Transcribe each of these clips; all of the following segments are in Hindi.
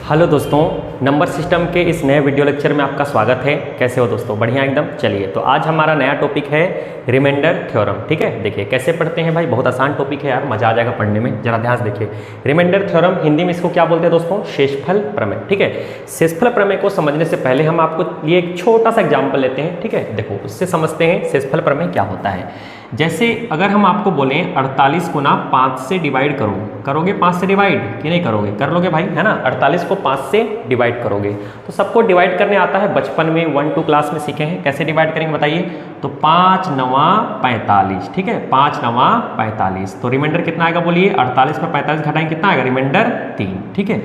हेलो दोस्तों, नंबर सिस्टम के इस नए वीडियो लेक्चर में आपका स्वागत है। कैसे हो दोस्तों? बढ़िया एकदम। चलिए, तो आज हमारा नया टॉपिक है रिमाइंडर थ्योरम। ठीक है, देखिए कैसे पढ़ते हैं भाई, बहुत आसान टॉपिक है यार, मजा आ जाएगा पढ़ने में। जरा ध्यान से देखिए, रिमाइंडर थ्योरम हिंदी में इसको क्या बोलते हैं दोस्तों? शेषफल प्रमेय। ठीक है, शेषफल प्रमेय को समझने से पहले हम आपको लिए एक छोटा सा एग्जाम्पल लेते हैं। ठीक है, देखो उससे समझते हैं शेषफल प्रमेय क्या होता है। जैसे अगर हम आपको बोलें 48 को ना 5 से डिवाइड करो, करोगे 5 से डिवाइड कि नहीं करोगे? कर लोगे भाई, है ना। 48 को 5 से डिवाइड करोगे तो सबको डिवाइड करने आता है, बचपन में 1-2 क्लास में सीखे हैं। कैसे डिवाइड करेंगे बताइए? तो 5 9 45। ठीक है, 5 9 45। तो रिमाइंडर कितना आएगा बोलिए? 48 में 45 घटाएंगे कितना आएगा? रिमाइंडर 3। ठीक है,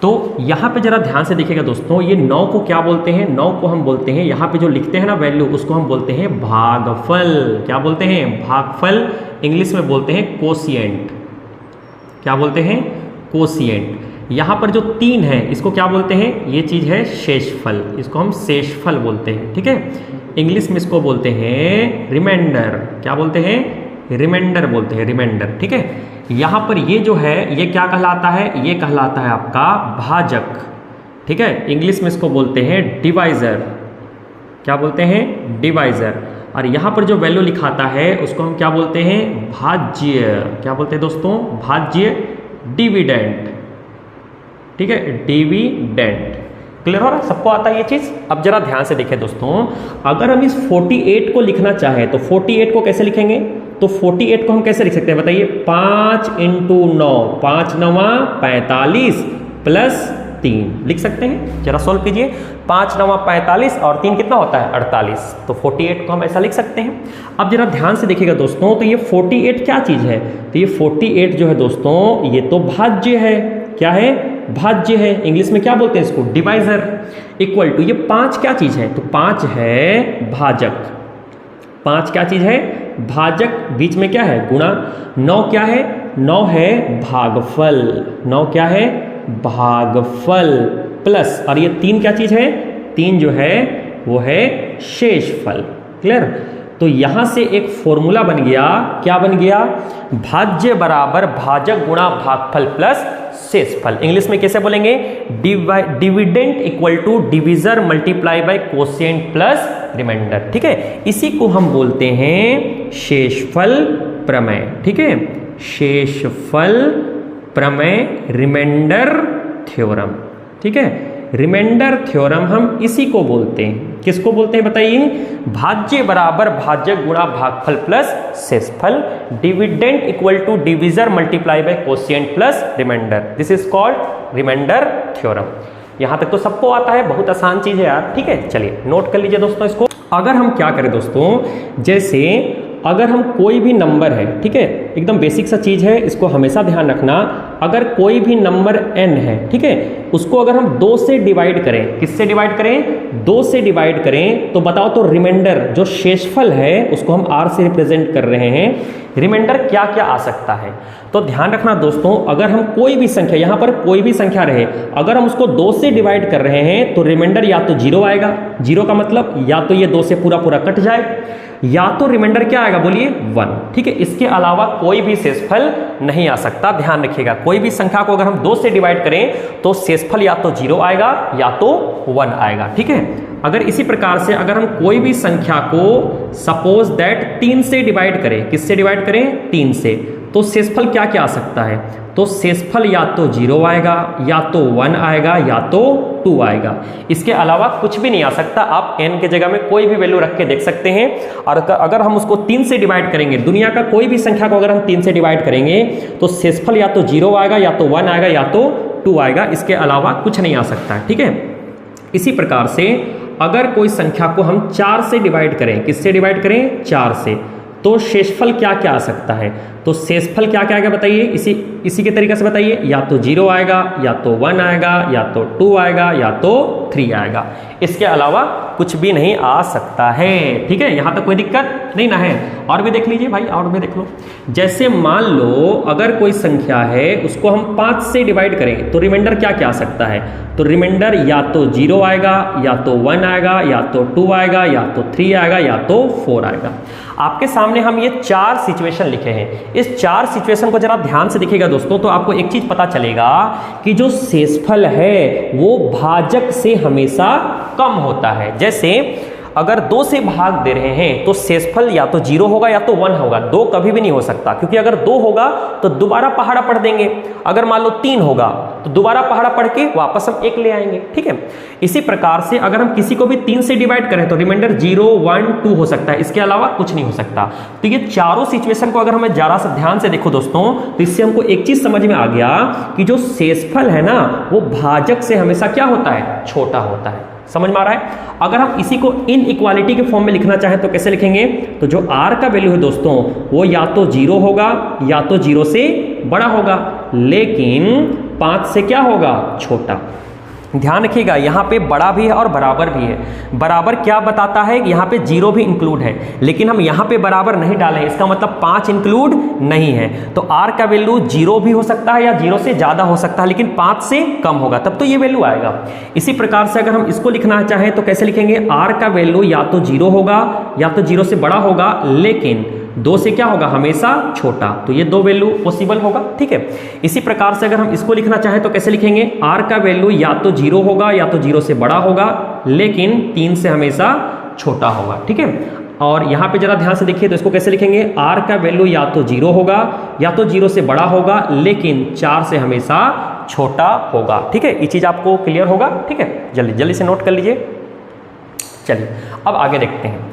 तो यहाँ पे जरा ध्यान से देखिएगा दोस्तों, ये 9 को क्या बोलते हैं? 9 को हम बोलते हैं, यहाँ पे जो लिखते हैं ना वैल्यू, उसको हम बोलते हैं भागफल। क्या बोलते हैं? भागफल। इंग्लिश में बोलते हैं कोशिएंट। क्या बोलते हैं? कोशिएंट। यहाँ पर जो 3 है इसको क्या बोलते हैं? ये चीज़ है शेषफल, इसको हम शेषफल बोलते हैं। ठीक है, इंग्लिश में इसको बोलते हैं रिमाइंडर। क्या बोलते हैं? रिमाइंडर बोलते हैं, रिमाइंडर। ठीक है, यहाँ पर ये जो है ये क्या कहलाता है? ये कहलाता है आपका भाजक। ठीक है, इंग्लिश में इसको बोलते हैं डिवाइजर। क्या बोलते हैं? डिवाइजर। और यहाँ पर जो वैल्यू लिखाता है उसको हम क्या बोलते हैं? भाज्य। क्या बोलते हैं दोस्तों? भाज्य। डिविडेंड। ठीक है, डिविडेंड। क्लियर हो रहा है? सबको आता है ये चीज़? अब जरा ध्यान से देखें दोस्तों, अगर हम इस 48 को लिखना चाहें तो 48 को कैसे लिखेंगे? तो 48 को हम कैसे लिख सकते हैं बताइए? 5 × 9, 5 9 45 प्लस 3 लिख सकते हैं। जरा सोल्व कीजिए। 5 9 45 और 3 कितना होता है? 48। तो 48 को हम ऐसा लिख सकते हैं। अब जरा ध्यान से देखिएगा दोस्तों, तो ये 48 क्या चीज़ है? तो ये 48 जो है दोस्तों, ये तो भाज्य है। क्या है? भाज्य है। इंग्लिश में क्या बोलते हैं इसको? डिवाइजर। इक्वल टू ये 5 क्या चीज़ है? तो 5 है भाजक। 5 क्या चीज़ है? भाजक। बीच में क्या है? गुणा। 9 क्या है? 9 है भागफल। 9 क्या है? भागफल प्लस, और ये 3 क्या चीज़ है? 3 जो है वो है शेषफल। क्लियर? तो यहाँ से एक फॉर्मूला बन गया। क्या बन गया? भाज्य बराबर भाजक गुणा भागफल प्लस शेषफल। इंग्लिश में कैसे बोलेंगे? Dividend equal to divisor multiply by quotient plus remainder. ठीक है, इसी को हम बोलते हैं शेषफल प्रमेय। ठीक है, शेषफल प्रमेय, रिमाइंडर थ्योरम। ठीक है, रिमाइंडर थ्योरम हम इसी को बोलते हैं। किसको बोलते हैं बताइए? भाज्य बराबर भाजक गुणा भागफल प्लस शेषफल, dividend equal to divisor multiply by quotient plus remainder. This is called remainder theorem. यहां तक तो सबको आता है, बहुत आसान चीज है यार। ठीक है, चलिए नोट कर लीजिए दोस्तों इसको। अगर हम क्या करें दोस्तों, जैसे अगर हम कोई भी नंबर है, ठीक है, एकदम बेसिक सा चीज़ है, इसको हमेशा ध्यान रखना। अगर कोई भी नंबर n है, ठीक है, उसको अगर हम 2 से डिवाइड करें, किससे डिवाइड करें? 2 से डिवाइड करें, तो बताओ तो रिमाइंडर जो शेषफल है उसको हम r से रिप्रेजेंट कर रहे हैं, रिमाइंडर क्या क्या आ सकता है? तो ध्यान रखना दोस्तों, अगर हम कोई भी संख्या, यहाँ पर कोई भी संख्या रहे, अगर हम उसको 2 से डिवाइड कर रहे हैं तो रिमाइंडर या तो 0 आएगा। 0 का मतलब या तो ये 2 से पूरा पूरा कट जाए, या तो रिमाइंडर क्या आएगा बोलिए? 1। ठीक है, इसके अलावा कोई भी शेषफल नहीं आ सकता। ध्यान रखिएगा, कोई भी संख्या को अगर हम 2 से डिवाइड करें तो शेषफल या तो 0 आएगा या तो 1 आएगा। ठीक है, अगर इसी प्रकार से अगर हम कोई भी संख्या को सपोज दैट 3 से डिवाइड करें, किससे डिवाइड करें? 3 से, तो शेषफल क्या क्या आ सकता है? तो शेषफल या तो 0 आएगा, या तो 1 आएगा, या तो 2 आएगा। इसके अलावा कुछ भी नहीं आ सकता। आप n के जगह में कोई भी वैल्यू रख के देख सकते हैं। और अगर हम उसको 3 से डिवाइड करेंगे, दुनिया का कोई भी संख्या को अगर हम 3 से डिवाइड करेंगे तो शेषफल या तो 0 आएगा, या तो 1 आएगा, या तो 2 आएगा। इसके अलावा कुछ नहीं आ सकता। ठीक है, इसी प्रकार से अगर कोई संख्या को हम 4 से डिवाइड करें, किससे डिवाइड करें? 4 से, तो शेषफल क्या क्या आ सकता है? तो शेषफल क्या क्या आएगा बताइए? इसी के तरीके से बताइए। या तो 0 आएगा, या तो 1 आएगा, या तो 2 आएगा, या तो 3 आएगा। इसके अलावा कुछ भी नहीं आ सकता है। ठीक है, यहाँ तक कोई दिक्कत नहीं ना है? और भी देख लीजिए भाई, और भी देख लो। जैसे मान लो अगर कोई संख्या है उसको हम 5 से डिवाइड करें तो रिमाइंडर क्या क्या आ सकता है? तो रिमाइंडर या तो 0 आएगा, या तो 1 आएगा, या तो 2 आएगा, या तो 3 आएगा, या तो 4 आएगा। आपके सामने हम ये 4 सिचुएशन लिखे हैं। इस 4 सिचुएशन को जरा ध्यान से देखिएगा दोस्तों, तो आपको एक चीज पता चलेगा कि जो शेषफल है वो भाजक से हमेशा कम होता है। जैसे अगर 2 से भाग दे रहे हैं तो शेषफल या तो 0 होगा या तो 1 होगा, 2 कभी भी नहीं हो सकता, क्योंकि अगर 2 होगा तो दोबारा पहाड़ा पढ़ देंगे, अगर मान लो 3 होगा तो दोबारा पहाड़ा पढ़ के वापस हम 1 ले आएंगे, ठीक है। इसी प्रकार से अगर हम किसी को भी 3 से डिवाइड करें तो रिमाइंडर 0, 1, 2 हो सकता है, इसके अलावा कुछ नहीं हो सकता। तो ये चारों सिचुएशन को अगर हमें जरा सा ध्यान से देखो दोस्तों, तो इससे हमको एक चीज समझ में आ गया कि जो शेषफल है ना वो भाजक से हमेशा क्या होता है, छोटा होता है। समझ में आ रहा है। अगर हम इसी को इनइक्वालिटी के फॉर्म में लिखना चाहें तो कैसे लिखेंगे, तो जो r का वैल्यू है दोस्तों वो या तो 0 होगा या तो 0 से बड़ा होगा, लेकिन 5 से क्या होगा, छोटा। ध्यान रखिएगा, यहाँ पे बड़ा भी है और बराबर भी है। बराबर क्या बताता है, यहाँ पे 0 भी इंक्लूड है, लेकिन हम यहाँ पे बराबर नहीं डाले, इसका मतलब 5 इंक्लूड नहीं है। तो r का वैल्यू 0 भी हो सकता है या 0 से ज़्यादा हो सकता है, लेकिन 5 से कम होगा, तब तो ये वैल्यू आएगा। इसी प्रकार से अगर हम इसको लिखना चाहें तो कैसे लिखेंगे, r का वैल्यू या तो 0 होगा या तो 0 से बड़ा होगा, लेकिन 2 से क्या होगा, हमेशा छोटा। तो ये 2 वैल्यू पॉसिबल होगा, ठीक है। इसी प्रकार से अगर हम इसको लिखना चाहें तो कैसे लिखेंगे, r का वैल्यू या तो 0 होगा या तो 0 से बड़ा होगा, लेकिन 3 से हमेशा छोटा होगा, ठीक है। और यहाँ पे जरा ध्यान से देखिए तो इसको कैसे लिखेंगे, r का वैल्यू या तो 0 होगा या तो 0 से बड़ा होगा, लेकिन 4 से हमेशा छोटा होगा, ठीक है। ये चीज़ आपको क्लियर होगा, ठीक है। जल्दी जल्दी से नोट कर लीजिए। चलिए अब आगे देखते हैं,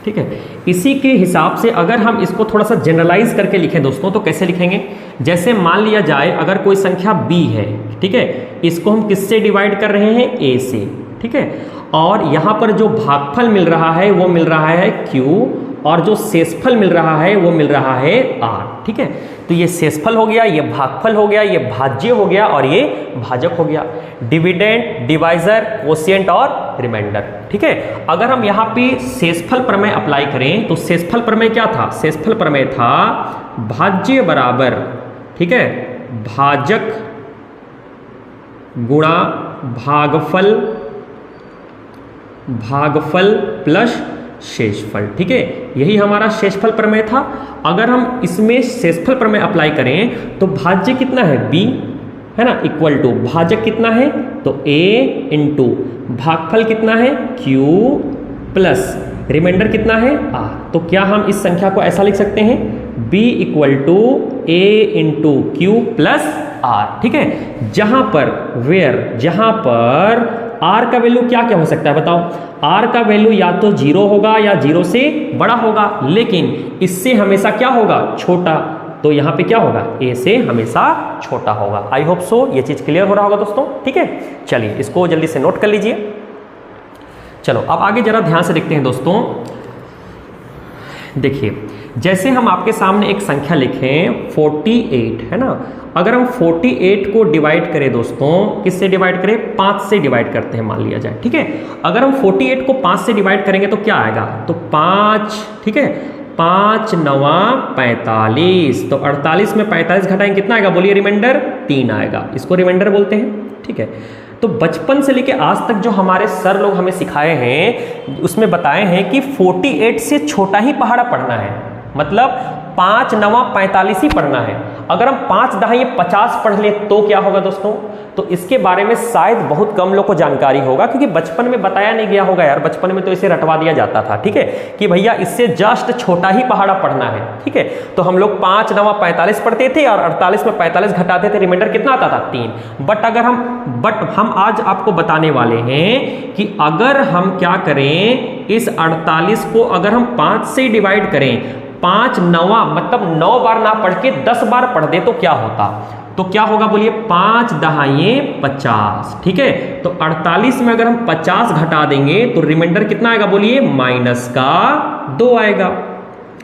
ठीक है। इसी के हिसाब से अगर हम इसको थोड़ा सा जनरलाइज करके लिखें दोस्तों तो कैसे लिखेंगे, जैसे मान लिया जाए अगर कोई संख्या b है, ठीक है, इसको हम किससे डिवाइड कर रहे हैं, a से, ठीक है। और यहाँ पर जो भागफल मिल रहा है वो मिल रहा है q, और जो शेषफल मिल रहा है वो मिल रहा है r, ठीक है। तो ये शेषफल हो गया, ये भागफल हो गया, ये भाज्य हो गया और ये भाजक हो गया। डिविडेंड, डिवाइजर, कोशिएंट और रिमाइंडर, ठीक है। अगर हम यहाँ पे शेषफल प्रमेय अप्लाई करें तो शेषफल प्रमेय क्या था, शेषफल प्रमेय था भाज्य बराबर, ठीक है, भाजक गुणा भागफल, भागफल प्लस शेषफल, ठीक है। यही हमारा शेषफल प्रमेय था। अगर हम इसमें शेषफल प्रमेय अप्लाई करें तो भाज्य कितना है, b है ना, इक्वल टू भाजक कितना है तो a इंटू भागफल कितना है q प्लस रिमाइंडर कितना है r। तो क्या हम इस संख्या को ऐसा लिख सकते हैं, b equal to a into Q plus r, ठीक है। जहां पर जहां पर r का वैल्यू क्या क्या हो सकता है बताओ, r का वैल्यू या तो 0 होगा या 0 से बड़ा होगा, लेकिन इससे हमेशा क्या होगा, छोटा। तो यहाँ पे क्या होगा, a से हमेशा छोटा होगा। आई होप सो ये चीज क्लियर हो रहा होगा दोस्तों, ठीक है। चलिए इसको जल्दी से नोट कर लीजिए। चलो अब आगे जरा ध्यान से देखते हैं दोस्तों। देखिए जैसे हम आपके सामने एक संख्या लिखें 48, है ना। अगर हम 48 को डिवाइड करें दोस्तों, किससे डिवाइड करें, 5 से डिवाइड करते हैं मान लिया जाए, ठीक है। अगर हम 48 को 5 से डिवाइड करेंगे तो क्या आएगा, तो 5, ठीक है, 5 9 45, तो 48 में 45 घटाएंगे कितना आएगा, बोलिए रिमाइंडर 3 आएगा। इसको रिमाइंडर बोलते हैं, ठीक है। तो बचपन से लेके आज तक जो हमारे सर लोग हमें सिखाए हैं उसमें बताए हैं कि 48 से छोटा ही पहाड़ा पढ़ना है, मतलब 5 9 45 ही पढ़ना है। अगर हम 5 10 50 पढ़ ले तो क्या होगा दोस्तों, तो इसके बारे में शायद बहुत कम लोग को जानकारी होगा, क्योंकि बचपन में बताया नहीं गया होगा यार। बचपन में तो इसे रटवा दिया जाता था, ठीक है, कि भैया इससे जस्ट छोटा ही पहाड़ा पढ़ना है, ठीक है। तो हम लोग 5 9 45 पढ़ते थे और 48 में 45 घटाते थे, रिमाइंडर कितना आता था 3। बट हम आज आपको बताने वाले हैं कि अगर हम क्या करें, इस 48 को अगर हम 5 से डिवाइड करें, 5 9 मतलब 9 बार ना पढ़ के 10 बार पढ़ दे तो क्या होता, तो क्या होगा बोलिए, 5 10 50, ठीक है। तो 48 में अगर हम 50 घटा देंगे तो रिमाइंडर कितना आएगा, बोलिए -2 आएगा।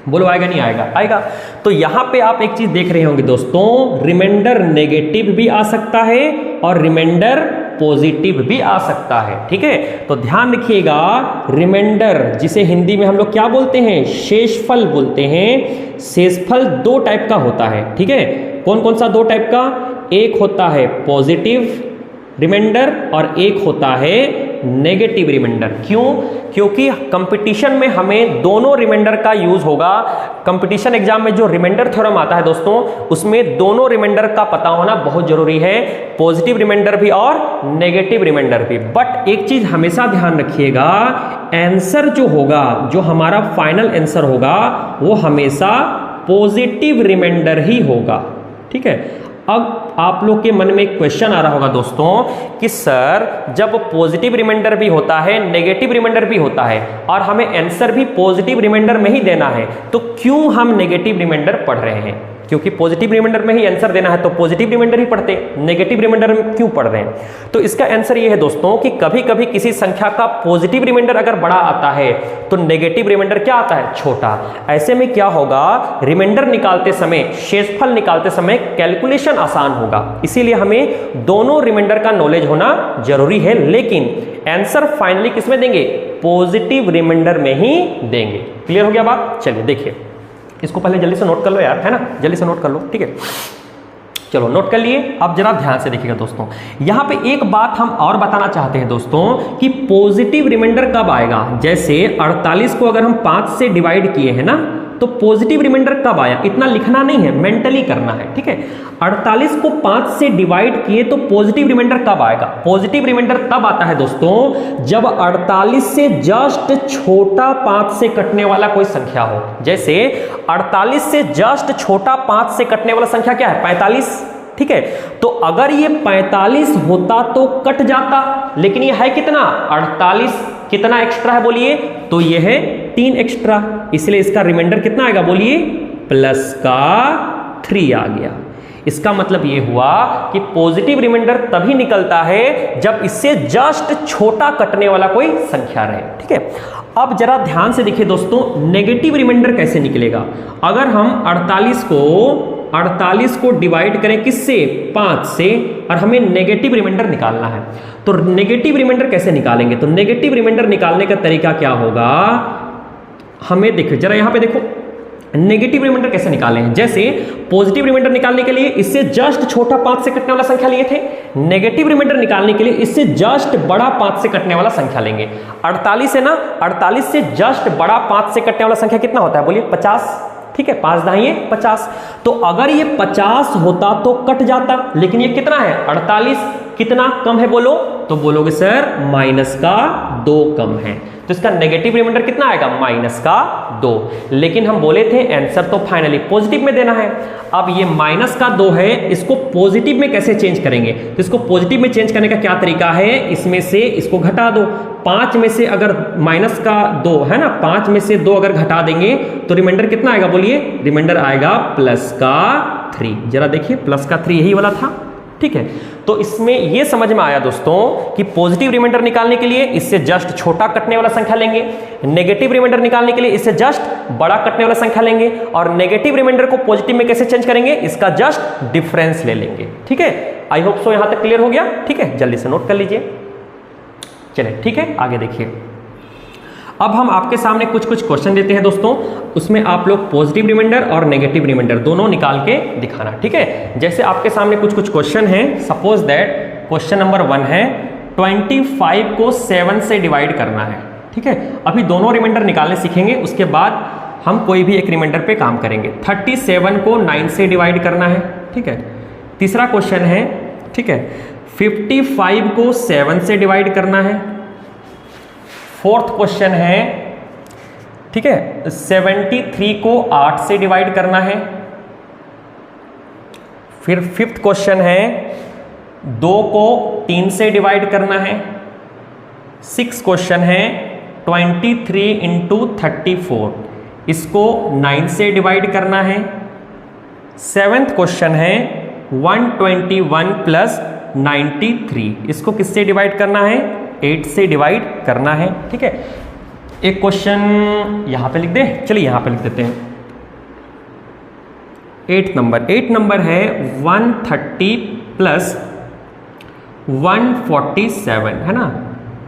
बोलो आएगा नहीं आएगा, आएगा। तो यहां पे आप एक चीज देख रहे होंगे दोस्तों, रिमाइंडर नेगेटिव भी आ सकता है और रिमाइंडर पॉजिटिव भी आ सकता है, ठीक है। तो ध्यान रखिएगा, रिमाइंडर जिसे हिंदी में हम लोग क्या बोलते हैं, शेषफल बोलते हैं। शेषफल 2 टाइप का होता है, ठीक है। कौन कौन सा 2 टाइप का, एक होता है पॉजिटिव रिमाइंडर और एक होता है नेगेटिव रिमाइंडर। क्यों? क्योंकि कंपटीशन में हमें दोनों रिमाइंडर का यूज होगा। कंपटीशन एग्जाम में जो रिमाइंडर थ्योरम आता है दोस्तों, उसमें दोनों रिमाइंडर का पता होना बहुत जरूरी है, पॉजिटिव रिमाइंडर भी और नेगेटिव रिमाइंडर भी। बट एक चीज हमेशा ध्यान रखिएगा, आंसर जो होगा, जो हमारा फाइनल आंसर होगा, वो हमेशा पॉजिटिव रिमाइंडर ही होगा। ठीक है। अब आप लोग के मन में एक क्वेश्चन आ रहा होगा दोस्तों कि सर जब पॉजिटिव रिमाइंडर भी होता है, नेगेटिव रिमाइंडर भी होता है और हमें आंसर भी पॉजिटिव रिमाइंडर में ही देना है, तो क्यों हम नेगेटिव रिमाइंडर पढ़ रहे हैं? क्योंकि पॉजिटिव रिमाइंडर में ही आंसर देना है तो पॉजिटिव रिमाइंडर ही पढ़ते, नेगेटिव रिमाइंडर में क्यों पढ़ रहे हैं? तो इसका आंसर ये है दोस्तों कि कभी कभी किसी संख्या का पॉजिटिव रिमाइंडर अगर बड़ा आता है तो नेगेटिव रिमाइंडर क्या आता है? छोटा। ऐसे में क्या होगा, रिमाइंडर निकालते समय, शेषफल निकालते समय कैलकुलेशन आसान होगा। इसीलिए हमें दोनों रिमाइंडर का नॉलेज होना जरूरी है, लेकिन आंसर फाइनली किसमें देंगे? पॉजिटिव रिमाइंडर में ही देंगे। क्लियर हो गया बात? चलिए देखिए, इसको पहले जल्दी से नोट कर लो यार, है ना, जल्दी से नोट कर लो। ठीक है, चलो नोट कर लिए। अब जरा ध्यान से देखिएगा दोस्तों, यहां पे एक बात हम और बताना चाहते हैं दोस्तों कि पॉजिटिव रिमाइंडर कब आएगा। जैसे 48 को अगर हम 5 से डिवाइड किए हैं ना, तो पॉजिटिव रिमाइंडर कब आया? इतना लिखना नहीं है, मेंटली करना है। ठीक है, 48 को 5 से डिवाइड किए तो पॉजिटिव रिमाइंडर कब आएगा? पॉजिटिव रिमाइंडर तब आता है दोस्तों जब 48 से जस्ट छोटा 5 से कटने वाला कोई संख्या हो। जैसे 48 से जस्ट छोटा 5 से कटने वाला संख्या क्या है? 45। ठीक है, तो अगर ये 45 होता तो कट जाता, लेकिन ये है कितना? 48। कितना एक्स्ट्रा है बोलिए? तो ये है 3 एक्स्ट्रा, इसलिए इसका रिमाइंडर कितना आएगा बोलिए? प्लस का 3 आ गया। इसका मतलब ये हुआ कि पॉजिटिव रिमाइंडर तभी निकलता है जब इससे जस्ट छोटा कटने वाला कोई संख्या रहे। ठीक है, अब जरा ध्यान से देखिए दोस्तों, नेगेटिव रिमाइंडर कैसे निकलेगा? अगर हम 48 को डिवाइड करें किससे? 5 से, और हमें नेगेटिव रिमाइंडर निकालना है, तो नेगेटिव रिमाइंडर कैसे निकालेंगे? तो नेगेटिव रिमाइंडर निकालने का तरीका क्या होगा? हमें देखो जरा, यहां पे देखो, नेगेटिव रिमाइंडर कैसे निकाले हैं। जैसे पॉजिटिव रिमाइंडर निकालने के लिए इससे जस्ट छोटा 5 से कटने वाला संख्या लिए थे, नेगेटिव रिमाइंडर निकालने के लिए इससे जस्ट बड़ा 5 से कटने वाला संख्या लेंगे। 48 है ना, 48 से जस्ट बड़ा 5 से कटने वाला संख्या कितना होता है बोलिए? 50। ठीक है, 5 दाहिए 50। तो अगर ये 50 होता तो कट जाता, लेकिन ये कितना है? 48। कितना कम है बोलो? तो बोलोगे सर माइनस का 2 कम है, तो इसका नेगेटिव रिमाइंडर कितना आएगा? माइनस का 2। लेकिन हम बोले थे आंसर तो फाइनली पॉजिटिव में देना है। अब ये माइनस का 2 है, इसको पॉजिटिव में कैसे चेंज करेंगे? तो इसको पॉजिटिव में चेंज करने का क्या तरीका है? इसमें से इसको घटा दो। 5 में से अगर माइनस का 2 है ना, 5 में से 2 अगर घटा देंगे तो रिमाइंडर कितना आएगा बोलिए? रिमाइंडर आएगा प्लस का 3। जरा देखिए, प्लस का 3 यही वाला था। ठीक है, तो इसमें यह समझ में आया दोस्तों कि पॉजिटिव रिमाइंडर निकालने के लिए इससे जस्ट छोटा कटने वाला संख्या लेंगे, नेगेटिव रिमाइंडर निकालने के लिए इससे जस्ट बड़ा कटने वाला संख्या लेंगे, और नेगेटिव रिमाइंडर को पॉजिटिव में कैसे चेंज करेंगे? इसका जस्ट डिफरेंस ले लेंगे। ठीक है, आई होप सो यहां तक क्लियर हो गया। ठीक है, जल्दी से नोट कर लीजिए। चलिए ठीक है, आगे देखिए। अब हम आपके सामने कुछ क्वेश्चन देते हैं दोस्तों, उसमें आप लोग पॉजिटिव रिमाइंडर और नेगेटिव रिमाइंडर दोनों निकाल के दिखाना। ठीक है, जैसे आपके सामने कुछ क्वेश्चन हैं। सपोज दैट क्वेश्चन नंबर 1 है 25 को 7 से डिवाइड करना है। ठीक है, अभी दोनों रिमाइंडर निकालने सीखेंगे, उसके बाद हम कोई भी एक रिमाइंडर पे काम करेंगे। 37 को 9 से डिवाइड करना है। ठीक है, तीसरा क्वेश्चन है, ठीक है, 55 को 7 से डिवाइड करना है। फोर्थ क्वेश्चन है, ठीक है, 73 को 8 से डिवाइड करना है। फिर फिफ्थ क्वेश्चन है 2 को 3 से डिवाइड करना है। 6 क्वेश्चन है 23 इंटू 34, इसको 9 से डिवाइड करना है। 7th क्वेश्चन है 121 प्लस 93, इसको किससे डिवाइड करना है? 8 से डिवाइड करना है। ठीक है, एक क्वेश्चन यहां पे लिख दे, चलिए यहां पे लिख देते हैं 8 नंबर है 130 प्लस 147, है ना।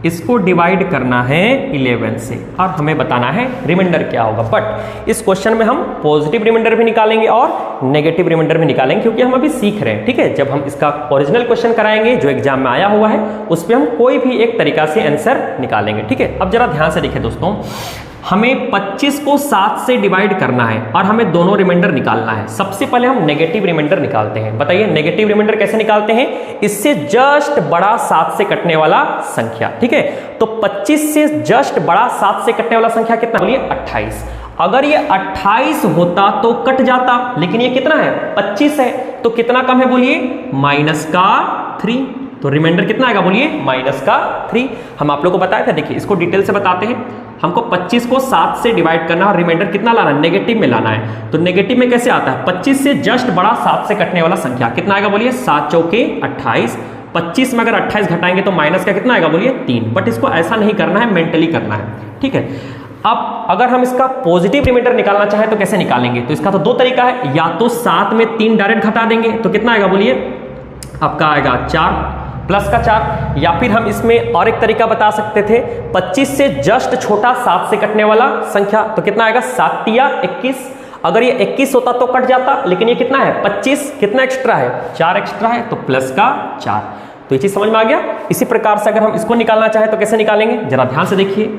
इसको डिवाइड करना है 11 से और हमें बताना है रिमाइंडर क्या होगा। बट इस क्वेश्चन में हम पॉजिटिव रिमाइंडर भी निकालेंगे और नेगेटिव रिमाइंडर भी निकालेंगे, क्योंकि हम अभी सीख रहे हैं। ठीक है, जब हम इसका ओरिजिनल क्वेश्चन कराएंगे जो एग्जाम में आया हुआ है, उस पर हम कोई भी एक तरीका से आंसर निकालेंगे। ठीक है, अब जरा ध्यान से देखिए दोस्तों, हमें 25 को 7 से डिवाइड करना है और हमें दोनों रिमाइंडर निकालना है। सबसे पहले हम नेगेटिव रिमाइंडर निकालते हैं। बताइए नेगेटिव रिमाइंडर कैसे निकालते हैं? इससे जस्ट बड़ा 7 से कटने वाला संख्या। ठीक है, तो 25 से जस्ट बड़ा 7 से कटने वाला संख्या कितना? बोलिए 28। अगर ये 28 होता तो कट जाता, लेकिन ये कितना है? 25 है, तो कितना कम है? बोलिए -3। तो रिमाइंडर कितना आएगा? बोलिए -3। हम आप लोगों को बताया था, देखिए इसको डिटेल से बताते हैं। हमको 25 को 7 से डिवाइड करना और रिमाइंडर कितना लाना है? नेगेटिव में लाना है। तो नेगेटिव में कैसे आता है? 25 से जस्ट बड़ा 7 से कटने वाला संख्या कितना आएगा? बोलिए 7 चौके 28। 25 में अगर 28 घटाएंगे तो माइनस का कितना आएगा? बोलिए 3। बट इसको ऐसा नहीं करना है, मेंटली करना है। ठीक है, अब अगर हम इसका पॉजिटिव रिमाइंडर निकालना चाहें तो कैसे निकालेंगे? तो इसका तो दो तरीका है, या तो 7 में 3 डायरेक्ट घटा देंगे तो कितना आएगा? बोलिए आपका आएगा 4 प्लस का 4, या फिर हम इसमें और एक तरीका बता सकते थे, 25 से जस्ट छोटा 7 से कटने वाला संख्या, तो कितना आएगा? 7 तिया 21। अगर ये 21 होता तो कट जाता, लेकिन ये कितना है? 25। कितना एक्स्ट्रा है? 4 एक्स्ट्रा है, तो प्लस का 4। तो ये चीज समझ में आ गया। इसी प्रकार से अगर हम इसको निकालना चाहें तो कैसे निकालेंगे? जरा ध्यान से देखिए,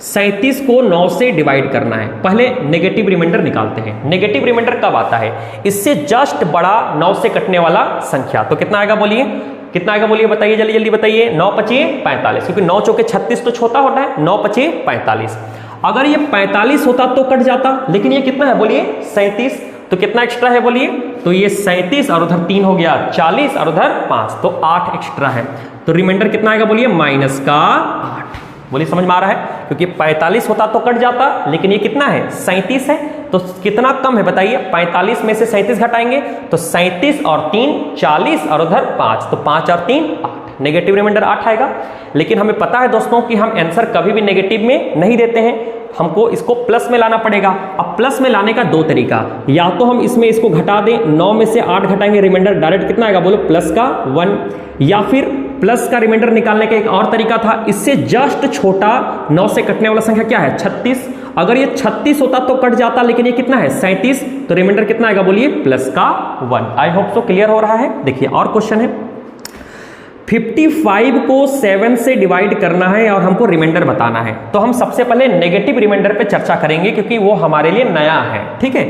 37 को 9 से डिवाइड करना है। पहले नेगेटिव रिमाइंडर निकालते हैं। नेगेटिव रिमाइंडर कब आता है? इससे जस्ट बड़ा 9 से कटने वाला संख्या। तो कितना आएगा? बोलिए कितना आएगा? बोलिए बताइए, जल्दी जल्दी बताइए। 9 पचे 45, क्योंकि 9 चौके 36 तो छोटा होता है। 9 पचे 45। अगर ये 45 होता तो कट जाता, लेकिन ये कितना है? बोलिए 37। तो कितना एक्स्ट्रा है? बोलिए तो ये 37 और उधर 3 हो गया 40 और उधर 5, तो 8 एक्स्ट्रा है। तो रिमाइंडर कितना आएगा? बोलिए -8। बोलिए समझ में आ रहा है? क्योंकि 45 होता तो कट जाता, लेकिन ये कितना है? 37 है, तो कितना कम है बताइए? 45 में से 37 घटाएंगे तो 37 और 3 40 और उधर 5, तो 5 और 3 8। नेगेटिव रिमाइंडर 8 आएगा। लेकिन हमें पता है दोस्तों कि हम आंसर कभी भी नेगेटिव में नहीं देते हैं, हमको इसको प्लस में लाना पड़ेगा। अब प्लस में लाने का दो तरीका, या तो हम इसमें इसको घटा दें, 9 में से 8 घटाएंगे, रिमाइंडर डायरेक्ट कितना आएगा? बोलो प्लस का 1। या फिर प्लस का रिमाइंडर निकालने का एक और तरीका था, इससे जस्ट छोटा 9 से कटने वाला संख्या क्या है? 36। अगर ये 36 होता तो कट जाता, लेकिन ये कितना है? 37। तो रिमाइंडर कितना आएगा? बोलिए प्लस का 1। आई होप सो क्लियर हो रहा है। देखिए और क्वेश्चन है, 55 को 7 से डिवाइड करना है और हमको रिमाइंडर बताना है। तो हम सबसे पहले नेगेटिव रिमाइंडर पे चर्चा करेंगे, क्योंकि वो हमारे लिए नया है। ठीक है,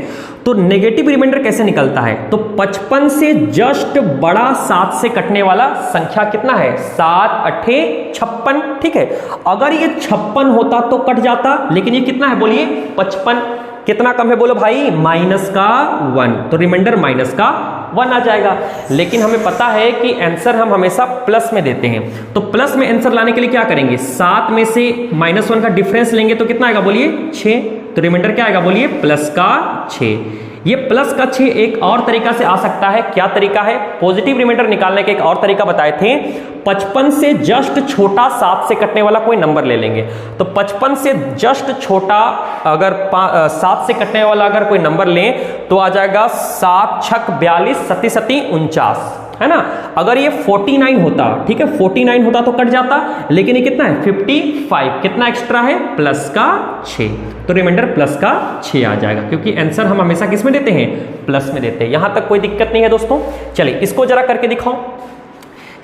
तो नेगेटिव रिमाइंडर कैसे निकलता है? तो 55 से जस्ट बड़ा 7 से कटने वाला संख्या कितना है? 7 8 56। ठीक है, अगर ये 56 होता तो कट जाता, लेकिन ये कितना है? बोलिए 55। कितना कम है? बोलो भाई -1। तो रिमाइंडर -1 आ जाएगा। लेकिन हमें पता है कि आंसर हम हमेशा प्लस में देते हैं, तो प्लस में आंसर लाने के लिए क्या करेंगे? 7 में से -1 का डिफरेंस लेंगे तो कितना आएगा? बोलिए 6। तो रिमाइंडर क्या आएगा? बोलिए प्लस का 6। ये प्लस का 6 एक और तरीका से आ सकता है। क्या तरीका है? पॉजिटिव रिमाइंडर निकालने के एक और तरीका बताए थे, 55 से जस्ट छोटा 7 से कटने वाला कोई नंबर ले लेंगे। तो 55 से जस्ट छोटा अगर 7 से कटने वाला अगर कोई नंबर लें तो आ जाएगा 7 छक 42 सती सती 49, है ना। अगर ये 49 होता, ठीक है 49 होता तो कट जाता, लेकिन ये कितना है? 55। कितना एक्स्ट्रा है? प्लस का 6। तो रिमाइंडर प्लस का 6 आ जाएगा, क्योंकि आंसर हम हमेशा किस में देते हैं? प्लस में देते हैं। यहां तक कोई दिक्कत नहीं है दोस्तों। चलिए इसको जरा करके दिखाओ।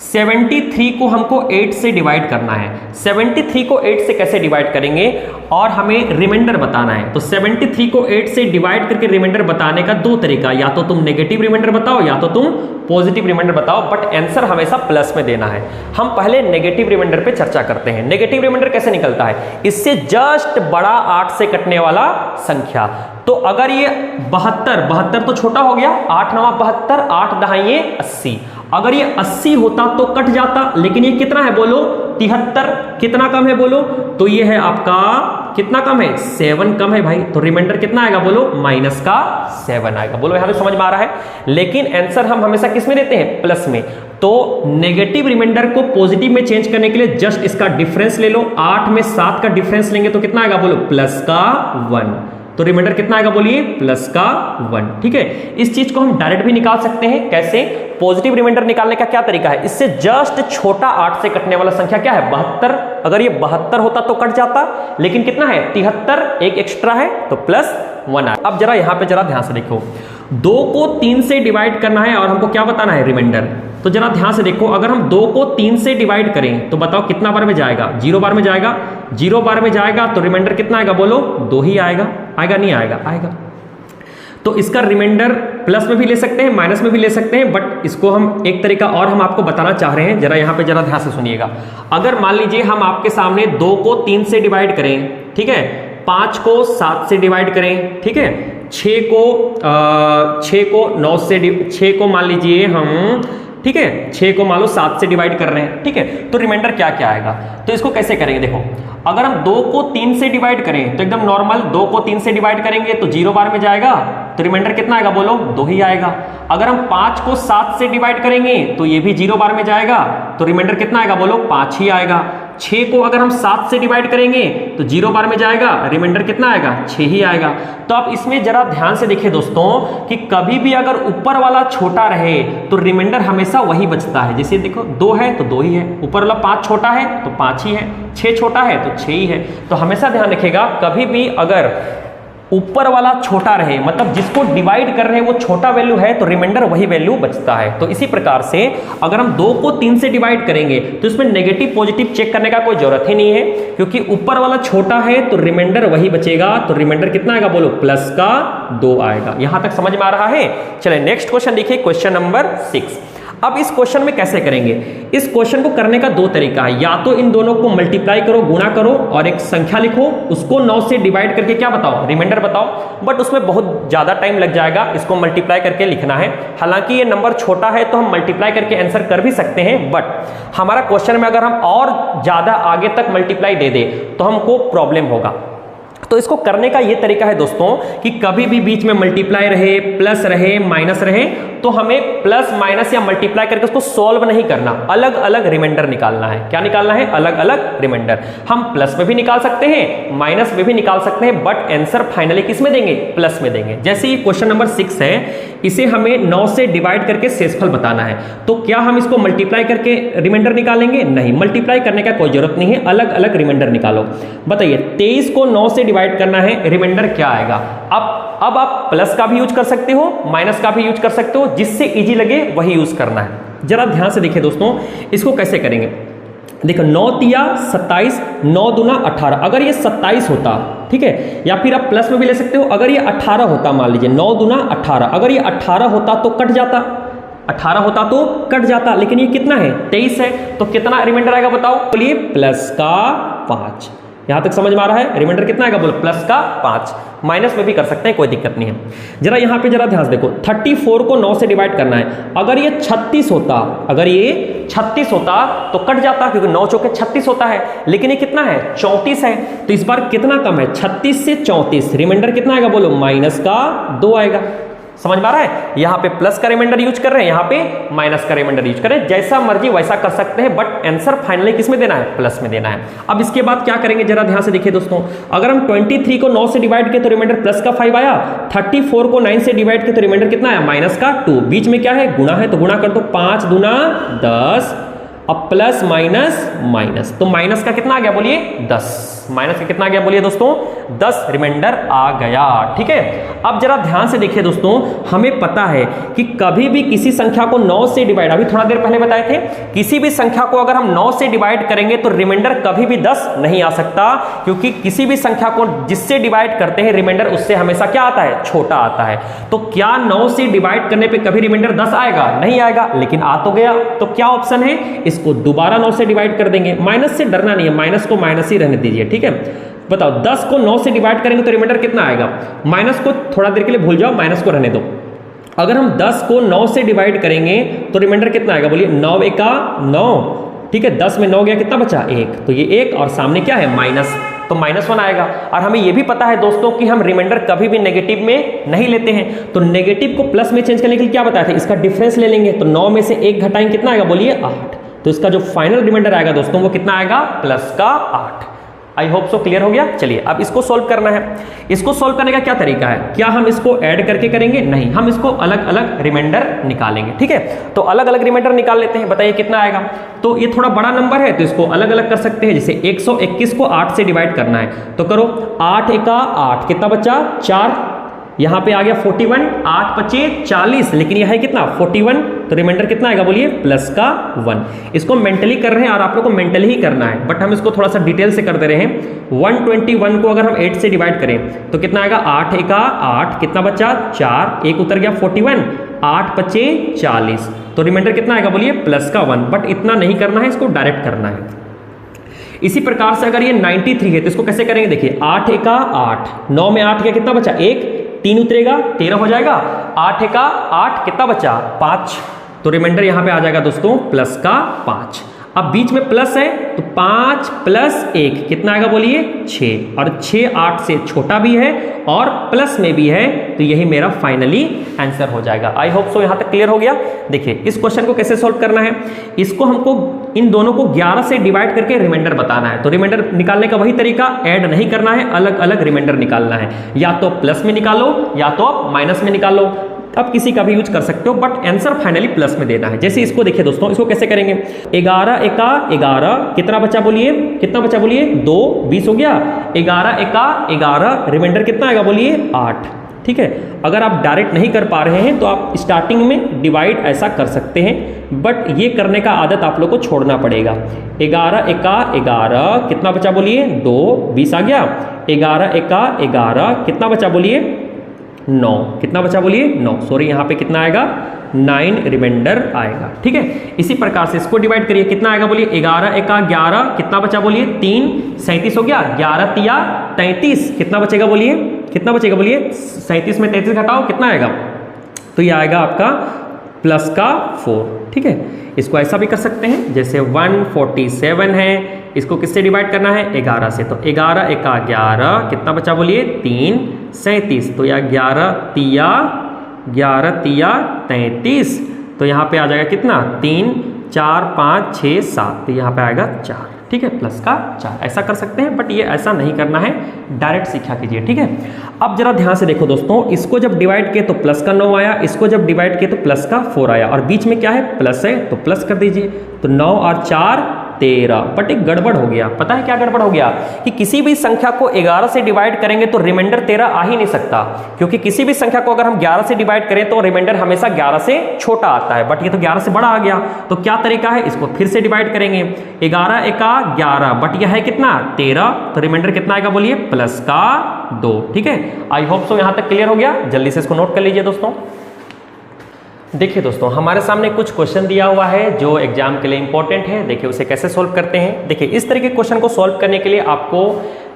73 को हमको 8 से डिवाइड करना है। 73 को 8 से कैसे डिवाइड करेंगे और हमें रिमाइंडर बताना है। तो 73 को 8 से डिवाइड करके रिमाइंडर बताने का दो तरीका, या तो तुम नेगेटिव रिमाइंडर बताओ या तो तुम पॉजिटिव रिमाइंडर बताओ, बट आंसर हमेशा प्लस में देना है। हम पहले नेगेटिव रिमाइंडर पे चर्चा करते हैं। नेगेटिव रिमाइंडर कैसे निकलता है? इससे जस्ट बड़ा 8 से कटने वाला संख्या। तो अगर ये 72 तो छोटा हो गया, 8 9 72, 8 दहाइये 80। अगर ये 80 होता तो कट जाता, लेकिन ये कितना है? बोलो 73। कितना कम है? बोलो तो ये है आपका कितना कम है? 7 कम है भाई। तो रिमाइंडर कितना आएगा? बोलो माइनस का 7 आएगा। बोलो यहां पे समझ में आ रहा है। लेकिन आंसर हम हमेशा किस में देते हैं? प्लस में। तो नेगेटिव रिमाइंडर को पॉजिटिव में चेंज करने के लिए जस्ट इसका डिफरेंस ले लो। 8 में 7 का डिफरेंस लेंगे तो कितना आएगा? बोलो प्लस का 1। तो रिमाइंडर कितना आएगा बोलिए, प्लस का 1। ठीक है, इस चीज को हम डायरेक्ट भी निकाल सकते हैं। कैसे? पॉजिटिव रिमाइंडर निकालने का क्या तरीका है, इससे जस्ट छोटा 8 से कटने वाला संख्या क्या है, 72। अगर ये 72 होता तो कट जाता, लेकिन कितना है 73, एक एक्स्ट्रा है तो प्लस 1 आया। अब जरा यहां पे जरा ध्यान से देखो, 2 को 3 से डिवाइड करना है और हमको क्या बताना है, रिमाइंडर। तो जरा ध्यान से देखो, अगर हम 2 को 3 से डिवाइड करें तो बताओ कितना बार में जाएगा, 0 बार में जाएगा। 0 बार में जाएगा तो रिमाइंडर कितना आएगा बोलो, 2 ही आएगा। आएगा नहीं आएगा, आएगा। तो इसका रिमाइंडर प्लस में भी ले सकते हैं, माइनस में भी ले सकते हैं, बट इसको हम एक तरीका और हम आपको बताना चाह रहे हैं। जरा यहां पे जरा ध्यान से सुनिएगा। अगर मान लीजिए हम आपके सामने 2 को 3 से डिवाइड करें, ठीक है, 5 को 7 से डिवाइड करें, ठीक है, 6 को 9 से 6 को मान लीजिए हम, ठीक है, 6 को मान लो 7 से डिवाइड कर रहे हैं, ठीक है, तो रिमाइंडर क्या क्या आएगा। तो इसको कैसे करेंगे, देखो, अगर हम 2 को 3 से डिवाइड करें तो एकदम नॉर्मल 2 को 3 से डिवाइड करेंगे तो 0 बार में जाएगा, तो रिमाइंडर कितना आएगा बोलो, 2 ही आएगा। अगर हम 5 को 7 से डिवाइड करेंगे तो ये भी 0 बार में जाएगा, तो रिमाइंडर कितना आएगा बोलो, 5 ही आएगा। 6 को अगर हम 7 से डिवाइड करेंगे तो 0 बार में जाएगा, रिमाइंडर कितना आएगा, 6 ही आएगा। तो आप इसमें जरा ध्यान से देखिए दोस्तों कि कभी भी अगर ऊपर वाला छोटा रहे तो रिमाइंडर हमेशा वही बचता है। जैसे देखो 2 है तो 2 ही है, ऊपर वाला 5 छोटा है तो 5 ही है, 6 छोटा है तो 6 ही है। तो हमेशा ध्यान रखिएगा, कभी भी अगर ऊपर वाला छोटा रहे, मतलब जिसको डिवाइड कर रहे हैं वो छोटा वैल्यू है, तो रिमाइंडर वही वैल्यू बचता है। तो इसी प्रकार से अगर हम 2 को 3 से डिवाइड करेंगे तो इसमें नेगेटिव पॉजिटिव चेक करने का कोई जरूरत ही नहीं है, क्योंकि ऊपर वाला छोटा है तो रिमाइंडर वही बचेगा। तो रिमाइंडर कितना आएगा बोलो, प्लस का 2 आएगा। यहां तक समझ में आ रहा है? चलिए नेक्स्ट क्वेश्चन देखिए, क्वेश्चन नंबर 6। अब इस क्वेश्चन में कैसे करेंगे, इस क्वेश्चन को करने का 2 तरीका है। या तो इन दोनों को मल्टीप्लाई करो, गुणा करो और एक संख्या लिखो, उसको 9 से डिवाइड करके क्या बताओ, रिमाइंडर बताओ। बट उसमें बहुत ज्यादा टाइम लग जाएगा, इसको मल्टीप्लाई करके लिखना है। हालांकि ये नंबर छोटा है तो हम मल्टीप्लाई करके आंसर कर भी सकते हैं, बट हमारा क्वेश्चन में अगर हम और ज्यादा आगे तक मल्टीप्लाई दे दे तो हमको प्रॉब्लम होगा। तो इसको करने का ये तरीका है दोस्तों कि कभी भी बीच में मल्टीप्लाई रहे, प्लस रहे, माइनस रहे, तो हमें प्लस माइनस या मल्टीप्लाई करके उसको सॉल्व नहीं करना, अलग अलग रिमाइंडर निकालना है। क्या निकालना है? अलग अलग रिमाइंडर। हम प्लस में भी निकाल सकते हैं, माइनस में भी निकाल सकते हैं, बट आंसर फाइनली किस में देंगे? प्लस में देंगे। जैसे ये क्वेश्चन नंबर 6 है, इसे हमें 9 से डिवाइड करके शेषफल बताना है, तो क्या हम इसको मल्टीप्लाई करके रिमाइंडर निकालेंगे? नहीं, मल्टीप्लाई करने का कोई जरूरत नहीं है, अलग अलग रिमाइंडर निकालो। बताइए 23 को 9 से डिवाइड करना है, रिमाइंडर क्या आएगा? अब आप प्लस का भी यूज कर सकते हो, माइनस का भी यूज कर सकते हो, जिससे इजी लगे वही यूज करना है। जरा ध्यान से देखिए दोस्तों, इसको कैसे करेंगे। देखो 9 तिया 27, 9 दूना 18। अगर ये 27 होता, ठीक है, या फिर आप प्लस में भी ले सकते हो, अगर ये 18 होता, मान लीजिए 9 दूना 18, अगर ये 18 होता तो कट जाता, 18 होता तो कट जाता, लेकिन ये कितना है? 23 है, तो कितना रिमाइंडर आएगा बताओ? बोलिए प्लस का 5। यहां तक समझ में आ रहा है? रिमाइंडर कितना आएगा बोलो? प्लस का 5। माइनस में भी कर सकते हैं, कोई दिक्कत नहीं है। जरा यहां पे जरा ध्यान से देखो, 34 को 9 से डिवाइड करना है। अगर ये 36 होता, अगर ये 36 होता तो कट जाता, क्योंकि 9 चौके 36 होता है, लेकिन ये कितना है? 34 है। तो इस बार कितना कम है? 36 से 34, रिमाइंडर कितना आएगा बोलो? माइनस का 2 आएगा। समझ में आ रहा है? यहां पे प्लस का रिमाइंडर यूज कर रहे हैं, यहां पे माइनस का रिमाइंडर यूज कर रहे हैं। जैसा मर्जी वैसा कर सकते हैं, बट आंसर फाइनली किस में देना है? प्लस में देना है। अब इसके बाद क्या करेंगे, जरा ध्यान से देखिए दोस्तों, अगर हम 23 को 9 से डिवाइड किए तो रिमाइंडर प्लस का 5 आया, 34 को 9 से डिवाइड किए तो रिमाइंडर कितना आया? माइनस का 2। बीच में क्या है? गुणा है, तो गुणा कर दो, 5 दूना 10, अब प्लस माइनस माइनस, तो माइनस का कितना आ गया बोलिए? 10। माइनस का कितना आ गया बोलिए दोस्तों? 10 रिमाइंडर आ गया। ठीक है, अब जरा ध्यान से देखिए दोस्तों, हमें पता है कि कभी भी किसी संख्या को 9 से डिवाइड, अभी थोड़ा देर पहले बताए थे, किसी भी संख्या को अगर हम 9 से डिवाइड करेंगे तो रिमाइंडर कभी भी 10 नहीं आ सकता, क्योंकि किसी भी संख्या को जिससे डिवाइड करते हैं रिमाइंडर उससे हमेशा क्या आता है? छोटा आता है। तो क्या 9 से डिवाइड करने पे कभी रिमाइंडर 10 आएगा? नहीं आएगा, लेकिन आ तो गया। तो क्या ऑप्शन है? इसको दोबारा 9 से डिवाइड कर देंगे। माइनस से डरना नहीं है, माइनस को माइनस ही रहने दीजिए। ठीक है, बताओ 10 को 9 से डिवाइड करेंगे तो रिमाइंडर कितना आएगा? माइनस को थोड़ा देर के लिए भूल जाओ, माइनस को रहने दो। अगर हम 10 को 9 से डिवाइड करेंगे तो रिमाइंडर कितना आएगा बोलिए? 9 एका 9। ठीक है, 10 में 9 गया, कितना बचा? 1। तो ये 1 और सामने क्या है? माइनस, तो -1 आएगा। और हमें यह भी पता है दोस्तों कि हम रिमाइंडर कभी भी नेगेटिव में नहीं लेते हैं, तो नेगेटिव को प्लस में चेंज करने के लिए क्या बताया था? इसका डिफरेंस ले लेंगे, तो 9 में से 1 घटाएंगे, कितना आएगा बोलिए? 8। तो इसका जो फाइनल रिमाइंडर आएगा दोस्तों वो कितना आएगा? प्लस का 8। आई होप सो क्लियर हो गया। चलिए अब इसको सोल्व करना है। इसको सोल्व करने का क्या तरीका है, क्या हम इसको ऐड करके करेंगे, नहीं, हम इसको अलग अलग रिमाइंडर निकालेंगे। ठीक है, तो अलग अलग रिमाइंडर निकाल लेते हैं, बताइए कितना आएगा। तो ये थोड़ा बड़ा नंबर है तो इसको अलग अलग कर सकते हैं। जैसे 121 को 8 से डिवाइड करना है तो करो, 8 एका 8, कितना बचा 4, यहां पे आ गया 41, 8 पचे 40, लेकिन यह है कितना 41, तो रिमाइंडर कितना आएगा बोलिए प्लस का 1। इसको मेंटली कर रहे हैं और आप लोग को मेंटली ही करना है, बट हम इसको थोड़ा सा डिटेल से कर दे रहे हैं। 121 को अगर हम 8 से डिवाइड करें तो कितना आएगा 8 एका 8, कितना बचा 4, एक उतर गया 41, 8 पचे 40, तो रिमाइंडर कितना आएगा बोलिए प्लस का 1। बट इतना नहीं करना है, इसको डायरेक्ट करना है। इसी प्रकार से अगर ये 93 है तो इसको कैसे करेंगे, देखिए 8 एका 8, 9 में 8 गया, कितना बचा 1, 3 उतरेगा 13 हो जाएगा, 8 एका 8, कितना बचा 5, तो रिमाइंडर यहां पे आ जाएगा दोस्तों प्लस का 5। अब बीच में प्लस है तो 5 प्लस 1 कितना आएगा बोलिए 6, और 6 8 से छोटा भी है और प्लस में भी है, तो यही मेरा फाइनली आंसर हो जाएगा। आई होप सो यहां तक क्लियर हो गया। देखिए इस क्वेश्चन को कैसे सॉल्व करना है, इसको हमको इन दोनों को 11 से डिवाइड करके रिमाइंडर बताना है। तो रिमाइंडर निकालने का वही तरीका, ऐड नहीं करना है, अलग अलग रिमाइंडर निकालना है। या तो प्लस में निकालो या तो आप माइनस में निकालो, अब किसी का भी यूज कर सकते हो, बट आंसर फाइनली प्लस में देना है। जैसे इसको देखिए दोस्तों, इसको कैसे करेंगे, 11 एका 11, कितना बचा बोलिए, कितना बचा बोलिए 2, 20 हो गया, 11 एका 11, रिमाइंडर कितना आएगा बोलिए 8। ठीक है, अगर आप डायरेक्ट नहीं कर पा रहे हैं तो आप स्टार्टिंग में डिवाइड ऐसा कर सकते हैं, बट ये करने का आदत आप लोग को छोड़ना पड़ेगा। 11 एका 11, कितना बचा बोलिए 2, 20 आ गया, 11 एका 11, कितना बचा बोलिए 9, कितना बचा बोलिए 9, सॉरी यहाँ पे कितना आएगा 9 रिमाइंडर आएगा। ठीक है, इसी प्रकार से इसको डिवाइड करिए, कितना आएगा बोलिए 11 एका 11, कितना बचा बोलिए 3, 37 हो गया, 11 तिया 33, कितना बचेगा बोलिए, कितना बचेगा बोलिए 37 में 33 घटाओ कितना आएगा, तो ये आएगा आपका प्लस का 4। ठीक है, इसको ऐसा भी कर सकते हैं, जैसे 147 है, इसको किससे डिवाइड करना है 11 से, तो 11 एका 11, कितना बचा बोलिए 3, 37, तो या 11 तिया 33, तो यहाँ पे आ जाएगा कितना 3, 4, 5, 6, 7, तो यहाँ पे आएगा 4। ठीक है, प्लस का 4, ऐसा कर सकते हैं, बट ये ऐसा नहीं करना है, डायरेक्ट सीखा कीजिए। ठीक है, अब जरा ध्यान से देखो दोस्तों, इसको जब डिवाइड किए तो प्लस का 9 आया, इसको जब डिवाइड किए तो प्लस का 4 आया, और बीच में क्या है प्लस है तो प्लस कर दीजिए, तो 9 और 4 13। बट एक गड़बड़ हो गया, पता है क्या गड़बड़ हो गया, कि किसी भी संख्या को 11 से डिवाइड करेंगे तो रिमाइंडर 13 आ ही नहीं सकता, क्योंकि किसी भी संख्या को अगर हम 11 से डिवाइड करें तो रिमाइंडर हमेशा 11 से छोटा आता है, बट ये तो 11 से बड़ा आ गया। तो क्या तरीका है, इसको फिर से डिवाइड करेंगे, 11 एका 11, बट यह है कितना 13, तो रिमाइंडर कितना आएगा बोलिए प्लस का 2। ठीक है, आई होप सो यहां तक क्लियर हो गया। जल्दी से इसको नोट कर लीजिए दोस्तों। देखिए दोस्तों, हमारे सामने कुछ क्वेश्चन दिया हुआ है जो एग्जाम के लिए इंपॉर्टेंट है। देखिए उसे कैसे सोल्व करते हैं। देखिए इस तरह के क्वेश्चन को सोल्व करने के लिए आपको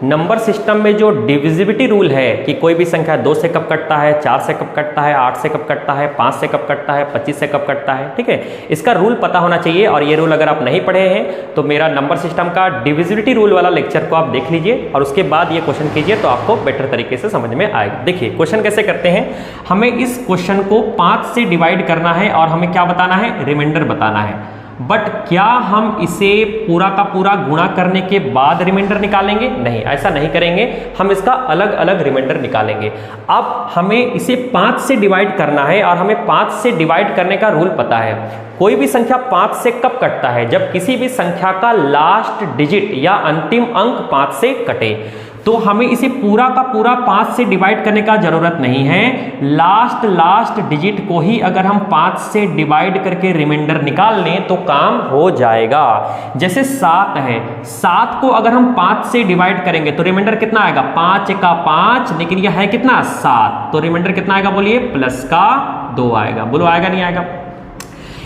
नंबर सिस्टम में जो डिविजिबिलिटी रूल है कि कोई भी संख्या 2 से कब कटता है, 4 से कब कटता है, 8 से कब कटता है, 5 से कब कटता है, 25 से कब कटता है, ठीक है, इसका रूल पता होना चाहिए। और ये रूल अगर आप नहीं पढ़े हैं तो मेरा नंबर सिस्टम का डिविजिबिलिटी रूल वाला लेक्चर को आप देख लीजिए और उसके बाद ये क्वेश्चन कीजिए तो आपको बेटर तरीके से समझ में आएगा। देखिए क्वेश्चन कैसे करते हैं, हमें इस क्वेश्चन को 5 से डिवाइड करना है और हमें क्या बताना है, रिमाइंडर बताना है। बट क्या हम इसे पूरा का पूरा गुणा करने के बाद रिमाइंडर निकालेंगे? नहीं, ऐसा नहीं करेंगे, हम इसका अलग अलग रिमाइंडर निकालेंगे। अब हमें इसे 5 से डिवाइड करना है और हमें 5 से डिवाइड करने का रूल पता है। कोई भी संख्या 5 से कब कटता है, जब किसी भी संख्या का लास्ट डिजिट या अंतिम अंक 5 से कटे। तो हमें इसे पूरा का पूरा 5 से डिवाइड करने का जरूरत नहीं है, लास्ट डिजिट को ही अगर हम 5 से डिवाइड करके रिमाइंडर निकाल लें तो काम हो जाएगा। जैसे 7 है, 7 को अगर हम 5 से डिवाइड करेंगे तो रिमाइंडर कितना आएगा, 5 का 5, लेकिन यह है कितना 7, तो रिमाइंडर कितना आएगा बोलिए, प्लस का 2 आएगा। बोलो आएगा नहीं आएगा।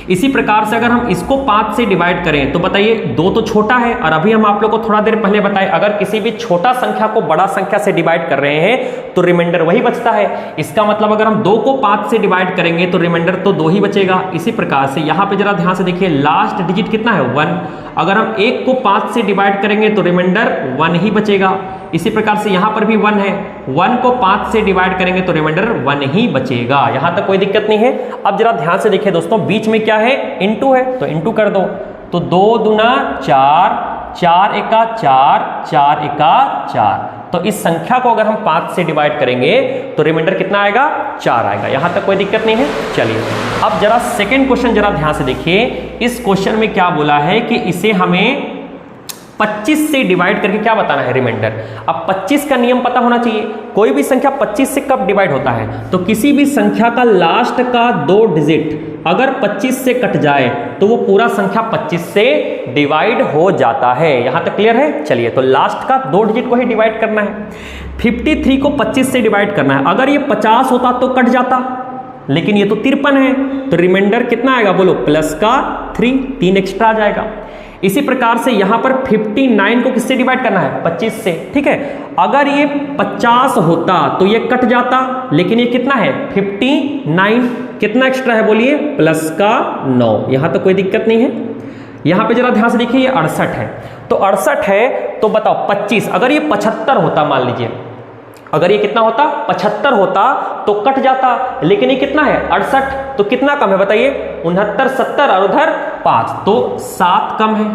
इसी प्रकार से अगर हम इसको 5 से डिवाइड करें तो बताइए 2 तो छोटा है, और अभी हम आप लोग को थोड़ा देर पहले बताए अगर किसी भी छोटा संख्या को बड़ा संख्या से डिवाइड कर रहे हैं तो रिमाइंडर वही बचता है। इसका मतलब अगर हम 2 को 5 से डिवाइड करेंगे तो रिमाइंडर तो 2 ही बचेगा। इसी प्रकार से यहाँ पे जरा ध्यान से देखिए, लास्ट डिजिट कितना है 1, अगर हम 1 को 5 से डिवाइड करेंगे तो रिमाइंडर 1 ही बचेगा। इसी प्रकार से यहाँ पर भी 1 है, 1 को 5 से डिवाइड करेंगे तो रिमाइंडर 1 ही बचेगा। यहाँ तक कोई दिक्कत नहीं है। अब जरा ध्यान से देखिए दोस्तों, बीच में क्या है, इनटू है, तो इनटू कर दो, तो 2 दूना 4, 4 एका 4, 4 एका 4। तो इस संख्या को अगर हम 5 से डिवाइड करेंगे तो रिमाइंडर कितना आएगा? 4 आएगा। यहां तक कोई दिक्कत नहीं है। चलिए अब जरा सेकंड क्वेश्चन जरा ध्यान से देखिए। इस क्वेश्चन में क्या बोला है कि इसे हमें 25 से डिवाइड करके क्या बताना है? रिमाइंडर। अब 25 का नियम पता होना चाहिए। कोई भी संख्या 25 से कब डिवाइड होता है? तो किसी भी संख्या का लास्ट का 2 डिजिट अगर 25 से कट जाए तो वो पूरा संख्या 25 से डिवाइड हो जाता है। यहां तक क्लियर है? चलिए तो लास्ट का 2 डिजिट को ही डिवाइड करना है। 53 को 25 से डिवाइड करना है। अगर ये 50 होता तो कट जाता, लेकिन ये तो 53 है, तो रिमाइंडर कितना आएगा? बोलो प्लस का 3 एक्स्ट्रा आ जाएगा। इसी प्रकार से यहां पर 59 को किससे डिवाइड करना है? 25 से। ठीक है, अगर ये 50 होता तो ये कट जाता, लेकिन ये कितना है? 59। कितना एक्स्ट्रा है बोलिए? प्लस का 9। यहां तो कोई दिक्कत नहीं है। यहां पे जरा ध्यान से देखिए, ये 68 है। तो 68 है तो बताओ 25, अगर ये 75 होता, मान लीजिए अगर ये कितना होता? 75 होता तो कट जाता, लेकिन ये कितना है? 68। तो कितना कम है बताइए? 69, 70 और उधर 5, तो 7 कम है।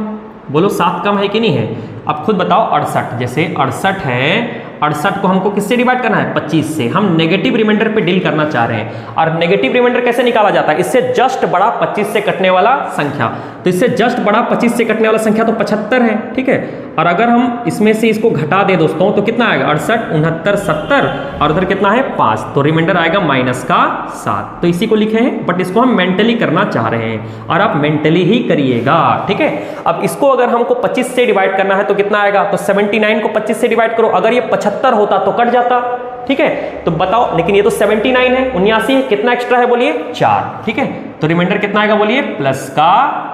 बोलो 7 कम है कि नहीं है? अब खुद बताओ। 68, जैसे 68 है, 68 को हमको किससे डिवाइड करना है? 25 से। हम नेगेटिव रिमाइंडर पे डील करना चाह रहे हैं। और नेगेटिव रिमाइंडर कैसे निकाला जाता है? इससे जस्ट बड़ा 25 से कटने वाला संख्या। तो इससे जस्ट बड़ा 25 से कटने वाला संख्या तो 75 है। ठीक है, और अगर हम इसमें से इसको घटा दे दोस्तों तो कितना आएगा? 68, 69, 70 और उधर कितना है? 5। तो रिमाइंडर आएगा माइनस का 7। तो इसी को लिखे हैं, बट इसको हम मेंटली करना चाह रहे हैं और आप मेंटली ही करिएगा। ठीक है, अब इसको अगर हमको 25 से डिवाइड करना है तो कितना आएगा? तो 79 को 25 से डिवाइड करो। अगर ये 75 होता तो कट जाता। ठीक है, तो बताओ, लेकिन ये तो 79 है, 79 है, कितना एक्स्ट्रा है बोलिए? 4। ठीक है, तो रिमाइंडर कितना आएगा बोलिए? प्लस का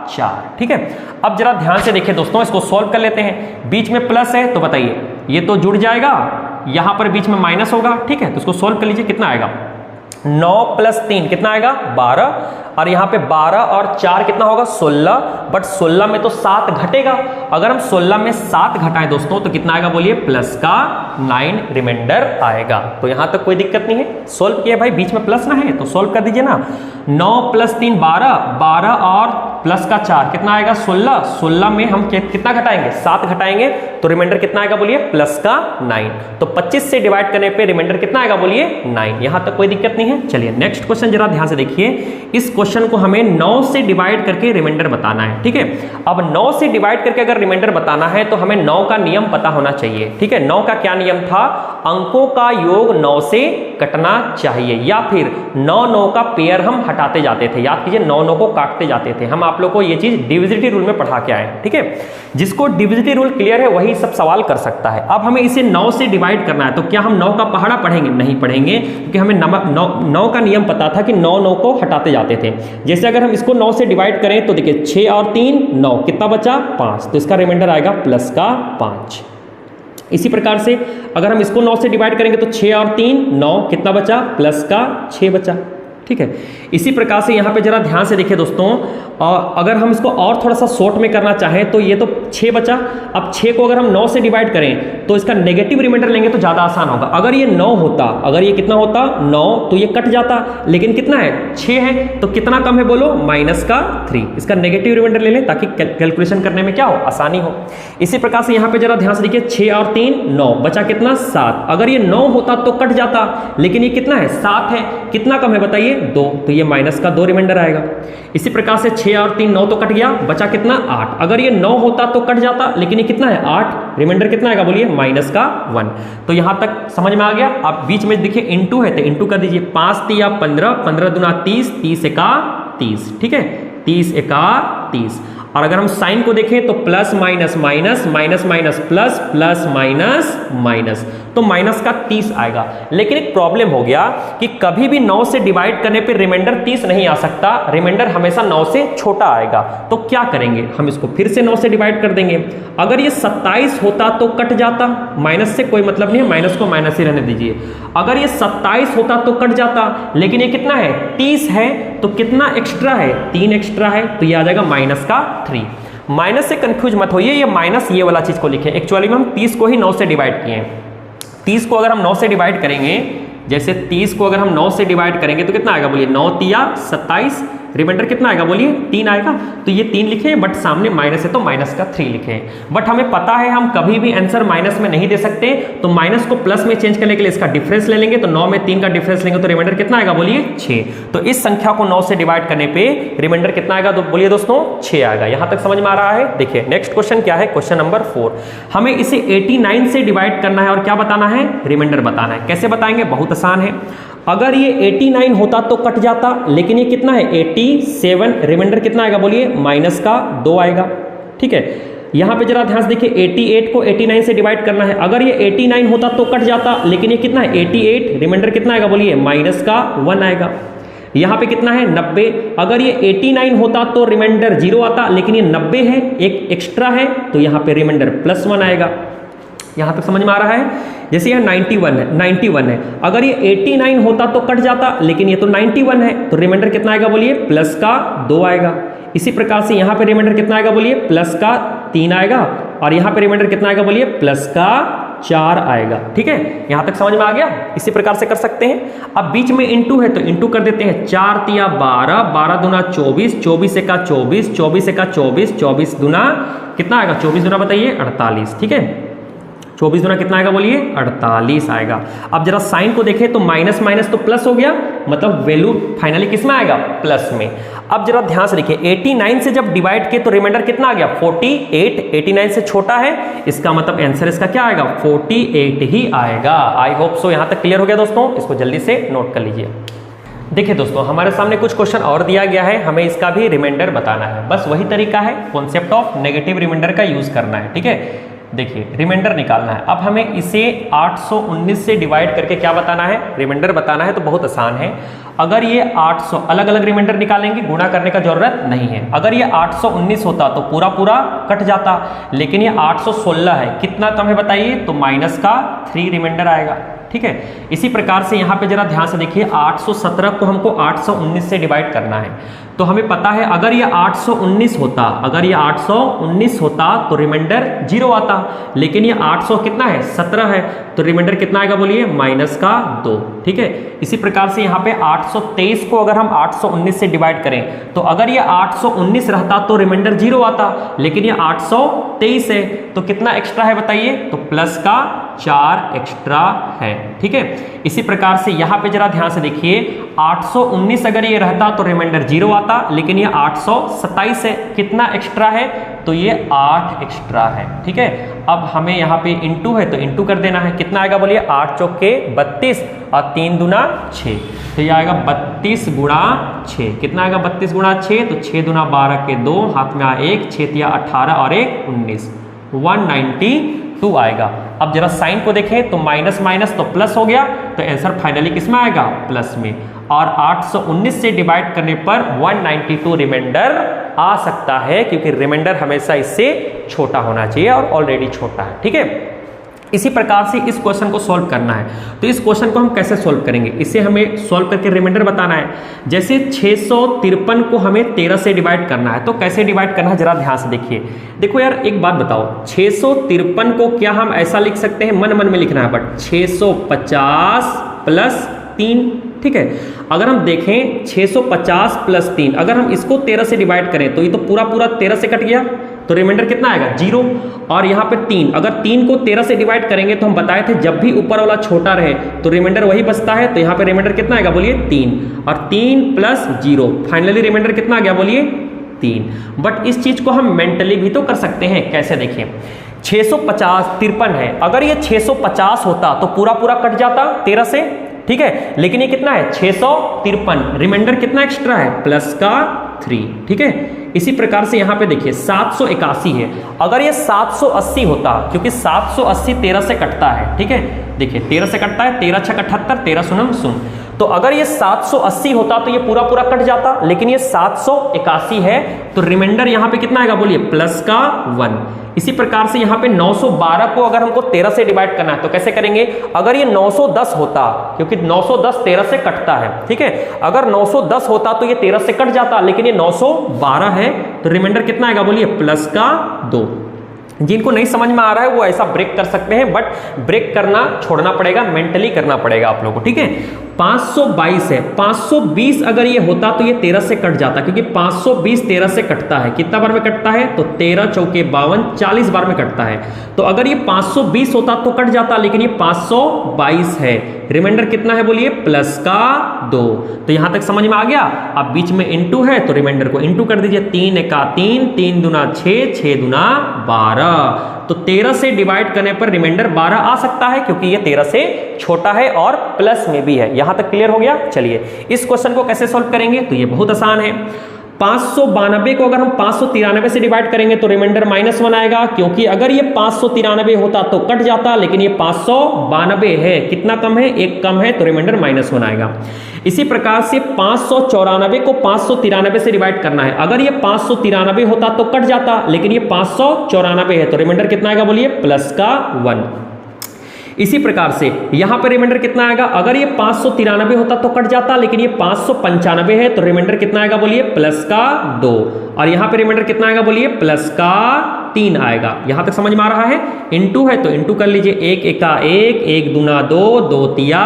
4। ठीक है, अब जरा ध्यान से देखिए दोस्तों, इसको सॉल्व कर लेते हैं। बीच में प्लस है तो बताइए ये तो जुड़ जाएगा, यहां पर बीच में माइनस होगा। ठीक है, तो इसको सॉल्व कर लीजिए। कितना आएगा? 9 + 3 कितना आएगा? 12। और यहां पे 12 और 4 कितना होगा? 16। बट 16 में तो 7 घटेगा। अगर हम 16 में 7 घटाएं दोस्तों तो कितना आएगा बोलिए? प्लस का 9 रिमाइंडर आएगा। तो यहां तक कोई दिक्कत नहीं है। सॉल्व किया भाई, बीच में प्लस ना है तो सॉल्व कर दीजिए ना। 9 + 3 12, 12 और प्लस का 4 कितना आएगा? 16। 16 में हम कितना घटाएंगे? 7 घटाएंगे, तो रिमाइंडर कितना आएगा बोलिए? प्लस का 9। तो 25 से डिवाइड करने पे रिमाइंडर कितना आएगा बोलिए? 9। यहां तक कोई दिक्कत नहीं है। चलिए नेक्स्ट क्वेश्चन जरा ध्यान से देखिए। इस क्वेश्चन को हमें 9 से डिवाइड करके रिमाइंडर बताना है। ठीक है, अब 9 से डिवाइड करके अगर रिमाइंडर बताना है तो हमें 9 का नियम पता होना चाहिए। ठीक है, 9 का क्या नियम था? अंकों का योग 9 से कटना चाहिए, या फिर 9 का पेयर हम हटाते जाते थे। याद कीजिए, 9 को काटते जाते थे हम। आप लोग को ये चीज डिविजिटी रूल में पढ़ा के आए। ठीक है, जिसको डिविजिटी रूल क्लियर है वही सब सवाल कर सकता है। अब हमें इसे 9 से डिवाइड करना है, तो क्या हम 9 का पहाड़ा पढ़ेंगे? नहीं पढ़ेंगे, क्योंकि हमें 9 का नियम पता था कि 9 को हटाते जाते थे। जैसे अगर हम इसको 9 से डिवाइड करें तो देखिए 6 और 3 9, कितना बचा? 5। तो इसका रिमाइंडर आएगा प्लस का 5। इसी प्रकार से अगर हम इसको 9 से डिवाइड करेंगे तो 6 और 3 9, कितना बचा? प्लस का 6 बचा। ठीक है, इसी प्रकार से यहाँ पे जरा ध्यान से देखिए दोस्तों, अगर हम इसको और थोड़ा सा शॉर्ट में करना चाहें तो ये तो 6 बचा। अब 6 को अगर हम 9 से डिवाइड करें तो इसका नेगेटिव रिमाइंडर लेंगे तो ज़्यादा आसान होगा। अगर ये 9 होता, अगर ये कितना होता? 9, तो ये कट जाता, लेकिन कितना है? 6 है, तो कितना कम है बोलो? माइनस का 3। इसका नेगेटिव रिमाइंडर ले लें ताकि कैलकुलेशन करने में क्या हो? आसानी हो। इसी प्रकार से यहाँ पे जरा ध्यान से देखिए, 6 और 3 9, बचा कितना? 7। अगर ये 9 होता तो कट जाता, लेकिन ये कितना है? 7 है, कितना कम है बताइए? 2। तो ये माइनस का 2 रिमाइंडर आएगा। इसी प्रकार से 6 और 3 9 तो कट गया, बचा कितना? 8। अगर ये 9 होता तो कट जाता, लेकिन ये कितना है? 8। रिमाइंडर कितना आएगा बोलिए? माइनस का 1। तो यहां तक समझ में आ गया। अब बीच में देखिए इंटू है तो इंटू कर दीजिए। 5 तिया 15, 15 दूना 30, 30 एका 30। ठीक है, 30 एका 30। और अगर हम साइन को देखें तो plus minus minus, minus minus plus, plus minus minus, तो माइनस का 30 आएगा। लेकिन एक प्रॉब्लम हो गया कि कभी भी 9 से डिवाइड करने पे रिमाइंडर 30 नहीं आ सकता, रिमाइंडर हमेशा 9 से छोटा आएगा। तो क्या करेंगे? हम इसको फिर से 9 से डिवाइड कर देंगे। अगर ये 27 होता तो कट जाता, माइनस से कोई मतलब नहीं है, माइनस को माइनस ही रहने दीजिए। अगर ये 27 होता तो कट जाता, लेकिन ये कितना है? 30 है, तो कितना एक्स्ट्रा है? 3 एक्स्ट्रा है, तो ये आ जाएगा माइनस का 3। माइनस से कंफ्यूज मत होइए, ये माइनस ये वाला चीज को लिखे। एक्चुअली में हम 30 को ही 9 से डिवाइड किए हैं। 30 को अगर हम 9 से डिवाइड करेंगे, जैसे 30 को अगर हम 9 से डिवाइड करेंगे तो कितना आएगा बोलिए? 9 तिया 27, रिमाइंडर कितना आएगा बोलिए 3 आएगा। तो ये 3 लिखे हैं, बट सामने माइनस है तो माइनस का 3 लिखे हैं। बट हमें पता है हम कभी भी आंसर माइनस में नहीं दे सकते, तो माइनस को प्लस में चेंज करने के लिए इसका डिफरेंस ले लेंगे। तो 9 में 3 का डिफरेंस लेंगे तो रिमाइंडर कितना आएगा बोलिए 6। तो इस संख्या को 9 से डिवाइड करने पे रिमाइंडर कितना आएगा तो बोलिए दोस्तों 6 आएगा। यहां तक समझ में आ रहा है। देखिए नेक्स्ट क्वेश्चन क्या है, क्वेश्चन नंबर 4। हमें इसे 89 से डिवाइड करना है और क्या बताना है, रिमाइंडर बताना है। कैसे बताएंगे, बहुत आसान है। अगर ये 89 होता तो कट जाता, लेकिन ये कितना है 87, रिमाइंडर कितना आएगा बोलिए माइनस का 2 आएगा। ठीक है, यहां पे जरा ध्यान से देखिए 88 को 89 से डिवाइड करना है। अगर ये 89 होता तो कट जाता, लेकिन ये कितना है 88, रिमाइंडर कितना आएगा बोलिए माइनस का 1 आएगा। यहां पे कितना है 90, अगर ये 89 होता तो रिमाइंडर 0 आता, लेकिन ये 90 है, एक एक्स्ट्रा है, तो यहां पे रिमाइंडर +1 आएगा। यहां तक समझ में आ रहा है। जैसे यह 91 है, अगर ये 89 होता तो कट जाता, लेकिन ये तो 91 है, तो रिमाइंडर कितना आएगा बोलिए प्लस का 2 आएगा। इसी प्रकार से यहां पे रिमाइंडर कितना आएगा बोलिए प्लस का 3 आएगा, और यहां पे रिमाइंडर कितना आएगा बोलिए प्लस का 4 आएगा। ठीक है, यहां तक समझ में आ गया। इसी प्रकार से कर सकते हैं। अब बीच में इंटू है तो इंटू कर देते हैं। 4 तिया 12, 12 दूना 24, 24 एका 24, 24 एका 24, 24 दूना कितना आएगा, 24 दूना बताइए 48। ठीक है, 24 दूना कितना आएगा बोलिए 48 आएगा। अब जरा साइन को देखें तो माइनस माइनस तो प्लस हो गया, मतलब वैल्यू फाइनली किस में आएगा, प्लस में। अब जरा ध्यान से देखिए 89 से जब डिवाइड किए तो रिमाइंडर कितना आ गया 48, 89 से छोटा है, इसका मतलब आंसर इसका क्या आएगा 48 ही आएगा। आई होप सो यहां तक क्लियर हो गया दोस्तों, इसको जल्दी से नोट कर लीजिए। देखिए दोस्तों, हमारे सामने कुछ क्वेश्चन और दिया गया है, हमें इसका भी रिमाइंडर बताना है। बस वही तरीका है, कॉन्सेप्ट ऑफ नेगेटिव रिमाइंडर का यूज करना है। ठीक है, देखिए रिमाइंडर निकालना है। अब हमें इसे 819 से डिवाइड करके क्या बताना है, रिमाइंडर बताना है। तो बहुत आसान है। अगर ये 800, अलग अलग रिमाइंडर निकालेंगे, गुणा करने का जरूरत नहीं है। अगर ये 819 होता तो पूरा पूरा कट जाता, लेकिन ये 816 है, कितना कम है बताइए, तो माइनस का 3 रिमाइंडर आएगा। ठीक है, इसी प्रकार से यहाँ पे जरा ध्यान से देखिए 817 को हमको 819 से डिवाइड करना है। तो हमें पता है अगर ये 819 होता, अगर ये 819 होता तो रिमाइंडर 0 आता, लेकिन ये 800 कितना है 17 है, तो रिमाइंडर कितना आएगा बोलिए माइनस का 2। ठीक है, इसी प्रकार से यहाँ पे 823 को अगर हम 819 से डिवाइड करें तो अगर ये 819 रहता तो रिमाइंडर 0 आता, लेकिन ये 823 है, तो कितना एक्स्ट्रा है बताइए, तो प्लस का 4 एक्स्ट्रा है। ठीक है, इसी प्रकार से यहाँ पे जरा ध्यान से देखिए 819 अगर ये रहता तो रिमाइंडर 0 आता, लेकिन ये 827 है, कितना एक्स्ट्रा है, तो ये 8 एक्स्ट्रा है। ठीक है, अब हमें यहाँ पे इंटू है तो इंटू कर देना है। कितना आएगा बोलिए 8 चौके 32 और 3 दूना 6, तो ये आएगा 32 गुणा 6। कितना आएगा 32 गुणा 6, तो 6 दूना 12 के 2, हाथ में आ 1, 6 तिया 18 और 1 19, 192 आएगा। अब जरा साइन को देखें तो माइनस माइनस तो प्लस हो गया, तो आंसर फाइनली किस में आएगा, प्लस में। और 819 से डिवाइड करने पर 192 रिमाइंडर आ सकता है, क्योंकि रिमाइंडर हमेशा इससे छोटा होना चाहिए और ऑलरेडी छोटा है। ठीक है, इसी प्रकार से इस क्वेश्चन को सॉल्व करना है। तो इस क्वेश्चन को हम कैसे सॉल्व करेंगे, इसे हमें सॉल्व करके रिमाइंडर बताना है। जैसे 653 को हमें 13 से डिवाइड करना है, तो कैसे डिवाइड करना है जरा ध्यान से देखिए। देखो यार एक बात बताओ, 653 को क्या हम ऐसा लिख सकते हैं, मन मन में लिखना है, बट 650 प्लस 3। ठीक है, अगर हम देखें 650 प्लस 3, अगर हम इसको 13 से डिवाइड करें तो ये तो पूरा पूरा 13 से कट गया, तो रिमाइंडर कितना आएगा 0। और यहाँ पे 3, अगर 3 को 13 से डिवाइड करेंगे तो हम बताए थे जब भी ऊपर वाला छोटा रहे तो रिमाइंडर वही बचता है, तो यहाँ पे रिमाइंडर कितना आएगा बोलिए 3, और 3 प्लस 0, फाइनली रिमाइंडर कितना आ गया बोलिए 3। बट इस चीज को हम मेंटली भी तो कर सकते हैं। कैसे देखिए 653 है, अगर ये 650 होता तो पूरा पूरा कट जाता 13 से। ठीक है, लेकिन ये कितना है 653, रिमाइंडर कितना एक्स्ट्रा है, प्लस का 3। ठीक है, इसी प्रकार से यहाँ पे देखिए 781 है, अगर ये 780 होता, क्योंकि 780 13 से कटता है। ठीक है, देखिए 13 से कटता है, 13 छक 78, 13 शून्य शून्य, तो अगर ये 780 होता तो ये पूरा पूरा कट जाता, लेकिन ये 781 है, तो रिमाइंडर यहाँ पे कितना आएगा बोलिए प्लस का 1। इसी प्रकार से यहाँ पे 912 को अगर हमको 13 से डिवाइड करना है तो कैसे करेंगे, अगर ये 910 होता, क्योंकि 910 13 से कटता है। ठीक है, अगर 910 होता तो ये 13 से कट जाता, लेकिन ये 912 है, तो रिमाइंडर कितना आएगा बोलिए प्लस का 2। जिनको नहीं समझ में आ रहा है वो ऐसा ब्रेक कर सकते हैं, बट ब्रेक करना छोड़ना पड़ेगा, मेंटली करना पड़ेगा आप लोगों को। ठीक है, 522 है, 520 अगर ये होता तो ये 13 से कट जाता, क्योंकि 520 13 से कटता है। कितना बार में कटता है? तो 13 चौके 52, 40 बार में कटता है। तो अगर ये 520 होता तो कट जाता, लेकिन ये 522 है। रिमाइंडर कितना है बोलिए? प्लस का 2। तो यहां तक समझ में आ गया। अब बीच में इनटू है तो रिमाइंडर को इनटू कर दीजिए। 3 एका 3, 3 दूना 6, 6 दूना 12। तो 13 से डिवाइड करने पर रिमाइंडर 12 आ सकता है, क्योंकि ये 13 से छोटा है और प्लस में भी है। यहां तक क्लियर हो गया? चलिए इस क्वेश्चन को कैसे सॉल्व करेंगे? तो ये बहुत आसान है। 592 को अगर हम 593 से डिवाइड करेंगे तो रिमाइंडर -1 आएगा, क्योंकि अगर ये 593 होता तो कट जाता, लेकिन ये 592 है। कितना कम है? 1 कम है, तो रिमाइंडर -1 आएगा। इसी प्रकार से 594 को 593 से डिवाइड करना है। अगर ये 593 होता तो कट जाता, लेकिन ये 594 है, तो रिमाइंडर कितना आएगा बोलिए? प्लस का 1। इसी प्रकार से यहां पर रिमाइंडर कितना आएगा? अगर ये 593 होता तो कट जाता, लेकिन ये 595 है, तो रिमाइंडर कितना आएगा बोलिए? प्लस का 2। और यहां पर रिमाइंडर कितना आएगा बोलिए? प्लस का 3 आएगा। यहां तक समझ में आ रहा है? इनटू है तो इनटू कर लीजिए। 1 एका 1, 1 दूना 2, 2 तिया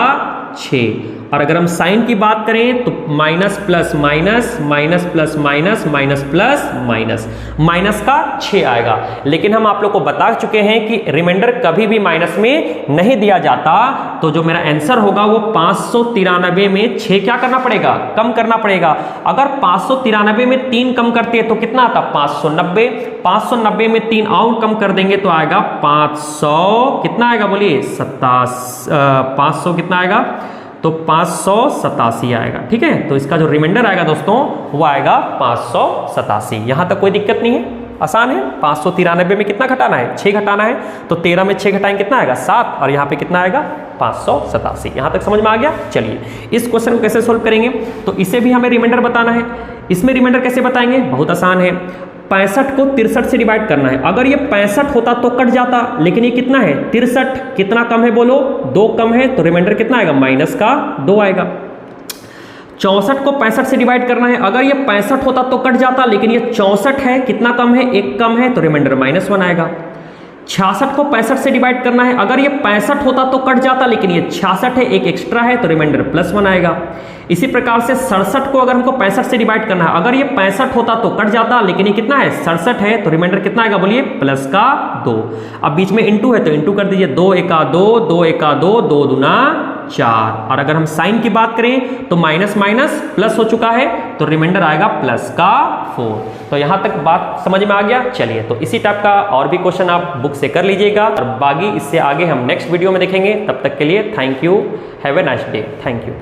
6। और अगर हम साइन की बात करें तो minus plus minus, minus plus minus, minus plus minus, minus का 6 आएगा। लेकिन हम आप लोग को बता चुके हैं कि रिमाइंडर कभी भी माइनस में नहीं दिया जाता। तो जो मेरा आंसर होगा वो 593 में 6 क्या करना पड़ेगा? कम करना पड़ेगा। अगर 593 में 3 कम करते हैं तो कितना आता? 590। 590 में 3 और कम कर देंगे तो आएगा 500। कितना आएगा बोलिए? 500 कितना आएगा? तो 587 आएगा। ठीक है, तो इसका जो रिमाइंडर आएगा दोस्तों वो आएगा 587। यहां तक कोई दिक्कत नहीं है, आसान है। 593 में कितना घटाना है? 6 घटाना है। तो 13 में 6 घटाएंगे कितना आएगा? 7। और यहाँ पे कितना आएगा? 587। यहां तक समझ में आ गया? चलिए इस क्वेश्चन को कैसे सोल्व करेंगे? तो इसे भी हमें रिमाइंडर बताना है। इसमें रिमाइंडर कैसे बताएंगे? बहुत आसान है। 65 को 63 से डिवाइड करना है। अगर ये 65 होता तो कट जाता, लेकिन ये कितना है? 63। कितना कम है बोलो? 2 कम है, तो रिमाइंडर कितना आएगा? माइनस का 2 आएगा। 64 को 65 से डिवाइड करना है। अगर ये 65 होता तो कट जाता, लेकिन ये 64 है। कितना कम है? 1 कम है, तो रिमाइंडर -1 आएगा। 66 को 65 से डिवाइड करना है। अगर ये 65 होता तो कट जाता, लेकिन ये 66 है, 1 एक्स्ट्रा है, तो रिमाइंडर +1 आएगा। इसी प्रकार से 67 को अगर हमको 65 से डिवाइड करना है। अगर ये 65 होता तो कट जाता, लेकिन ये कितना है? 67 है, तो रिमाइंडर कितना आएगा बोलिए? प्लस का 2। अब बीच में इनटू है तो इनटू कर दीजिए। 2 एका 2, 2 एका 2, 2 दूना 4। और अगर हम साइन की बात करें तो माइनस माइनस प्लस हो चुका है, तो रिमाइंडर आएगा प्लस का 4। तो यहां तक बात समझ में आ गया? चलिए तो इसी टाइप का और भी क्वेश्चन आप बुक से कर लीजिएगा, और बाकी इससे आगे हम नेक्स्ट वीडियो में देखेंगे। तब तक के लिए thank you, have a nice day, thank you.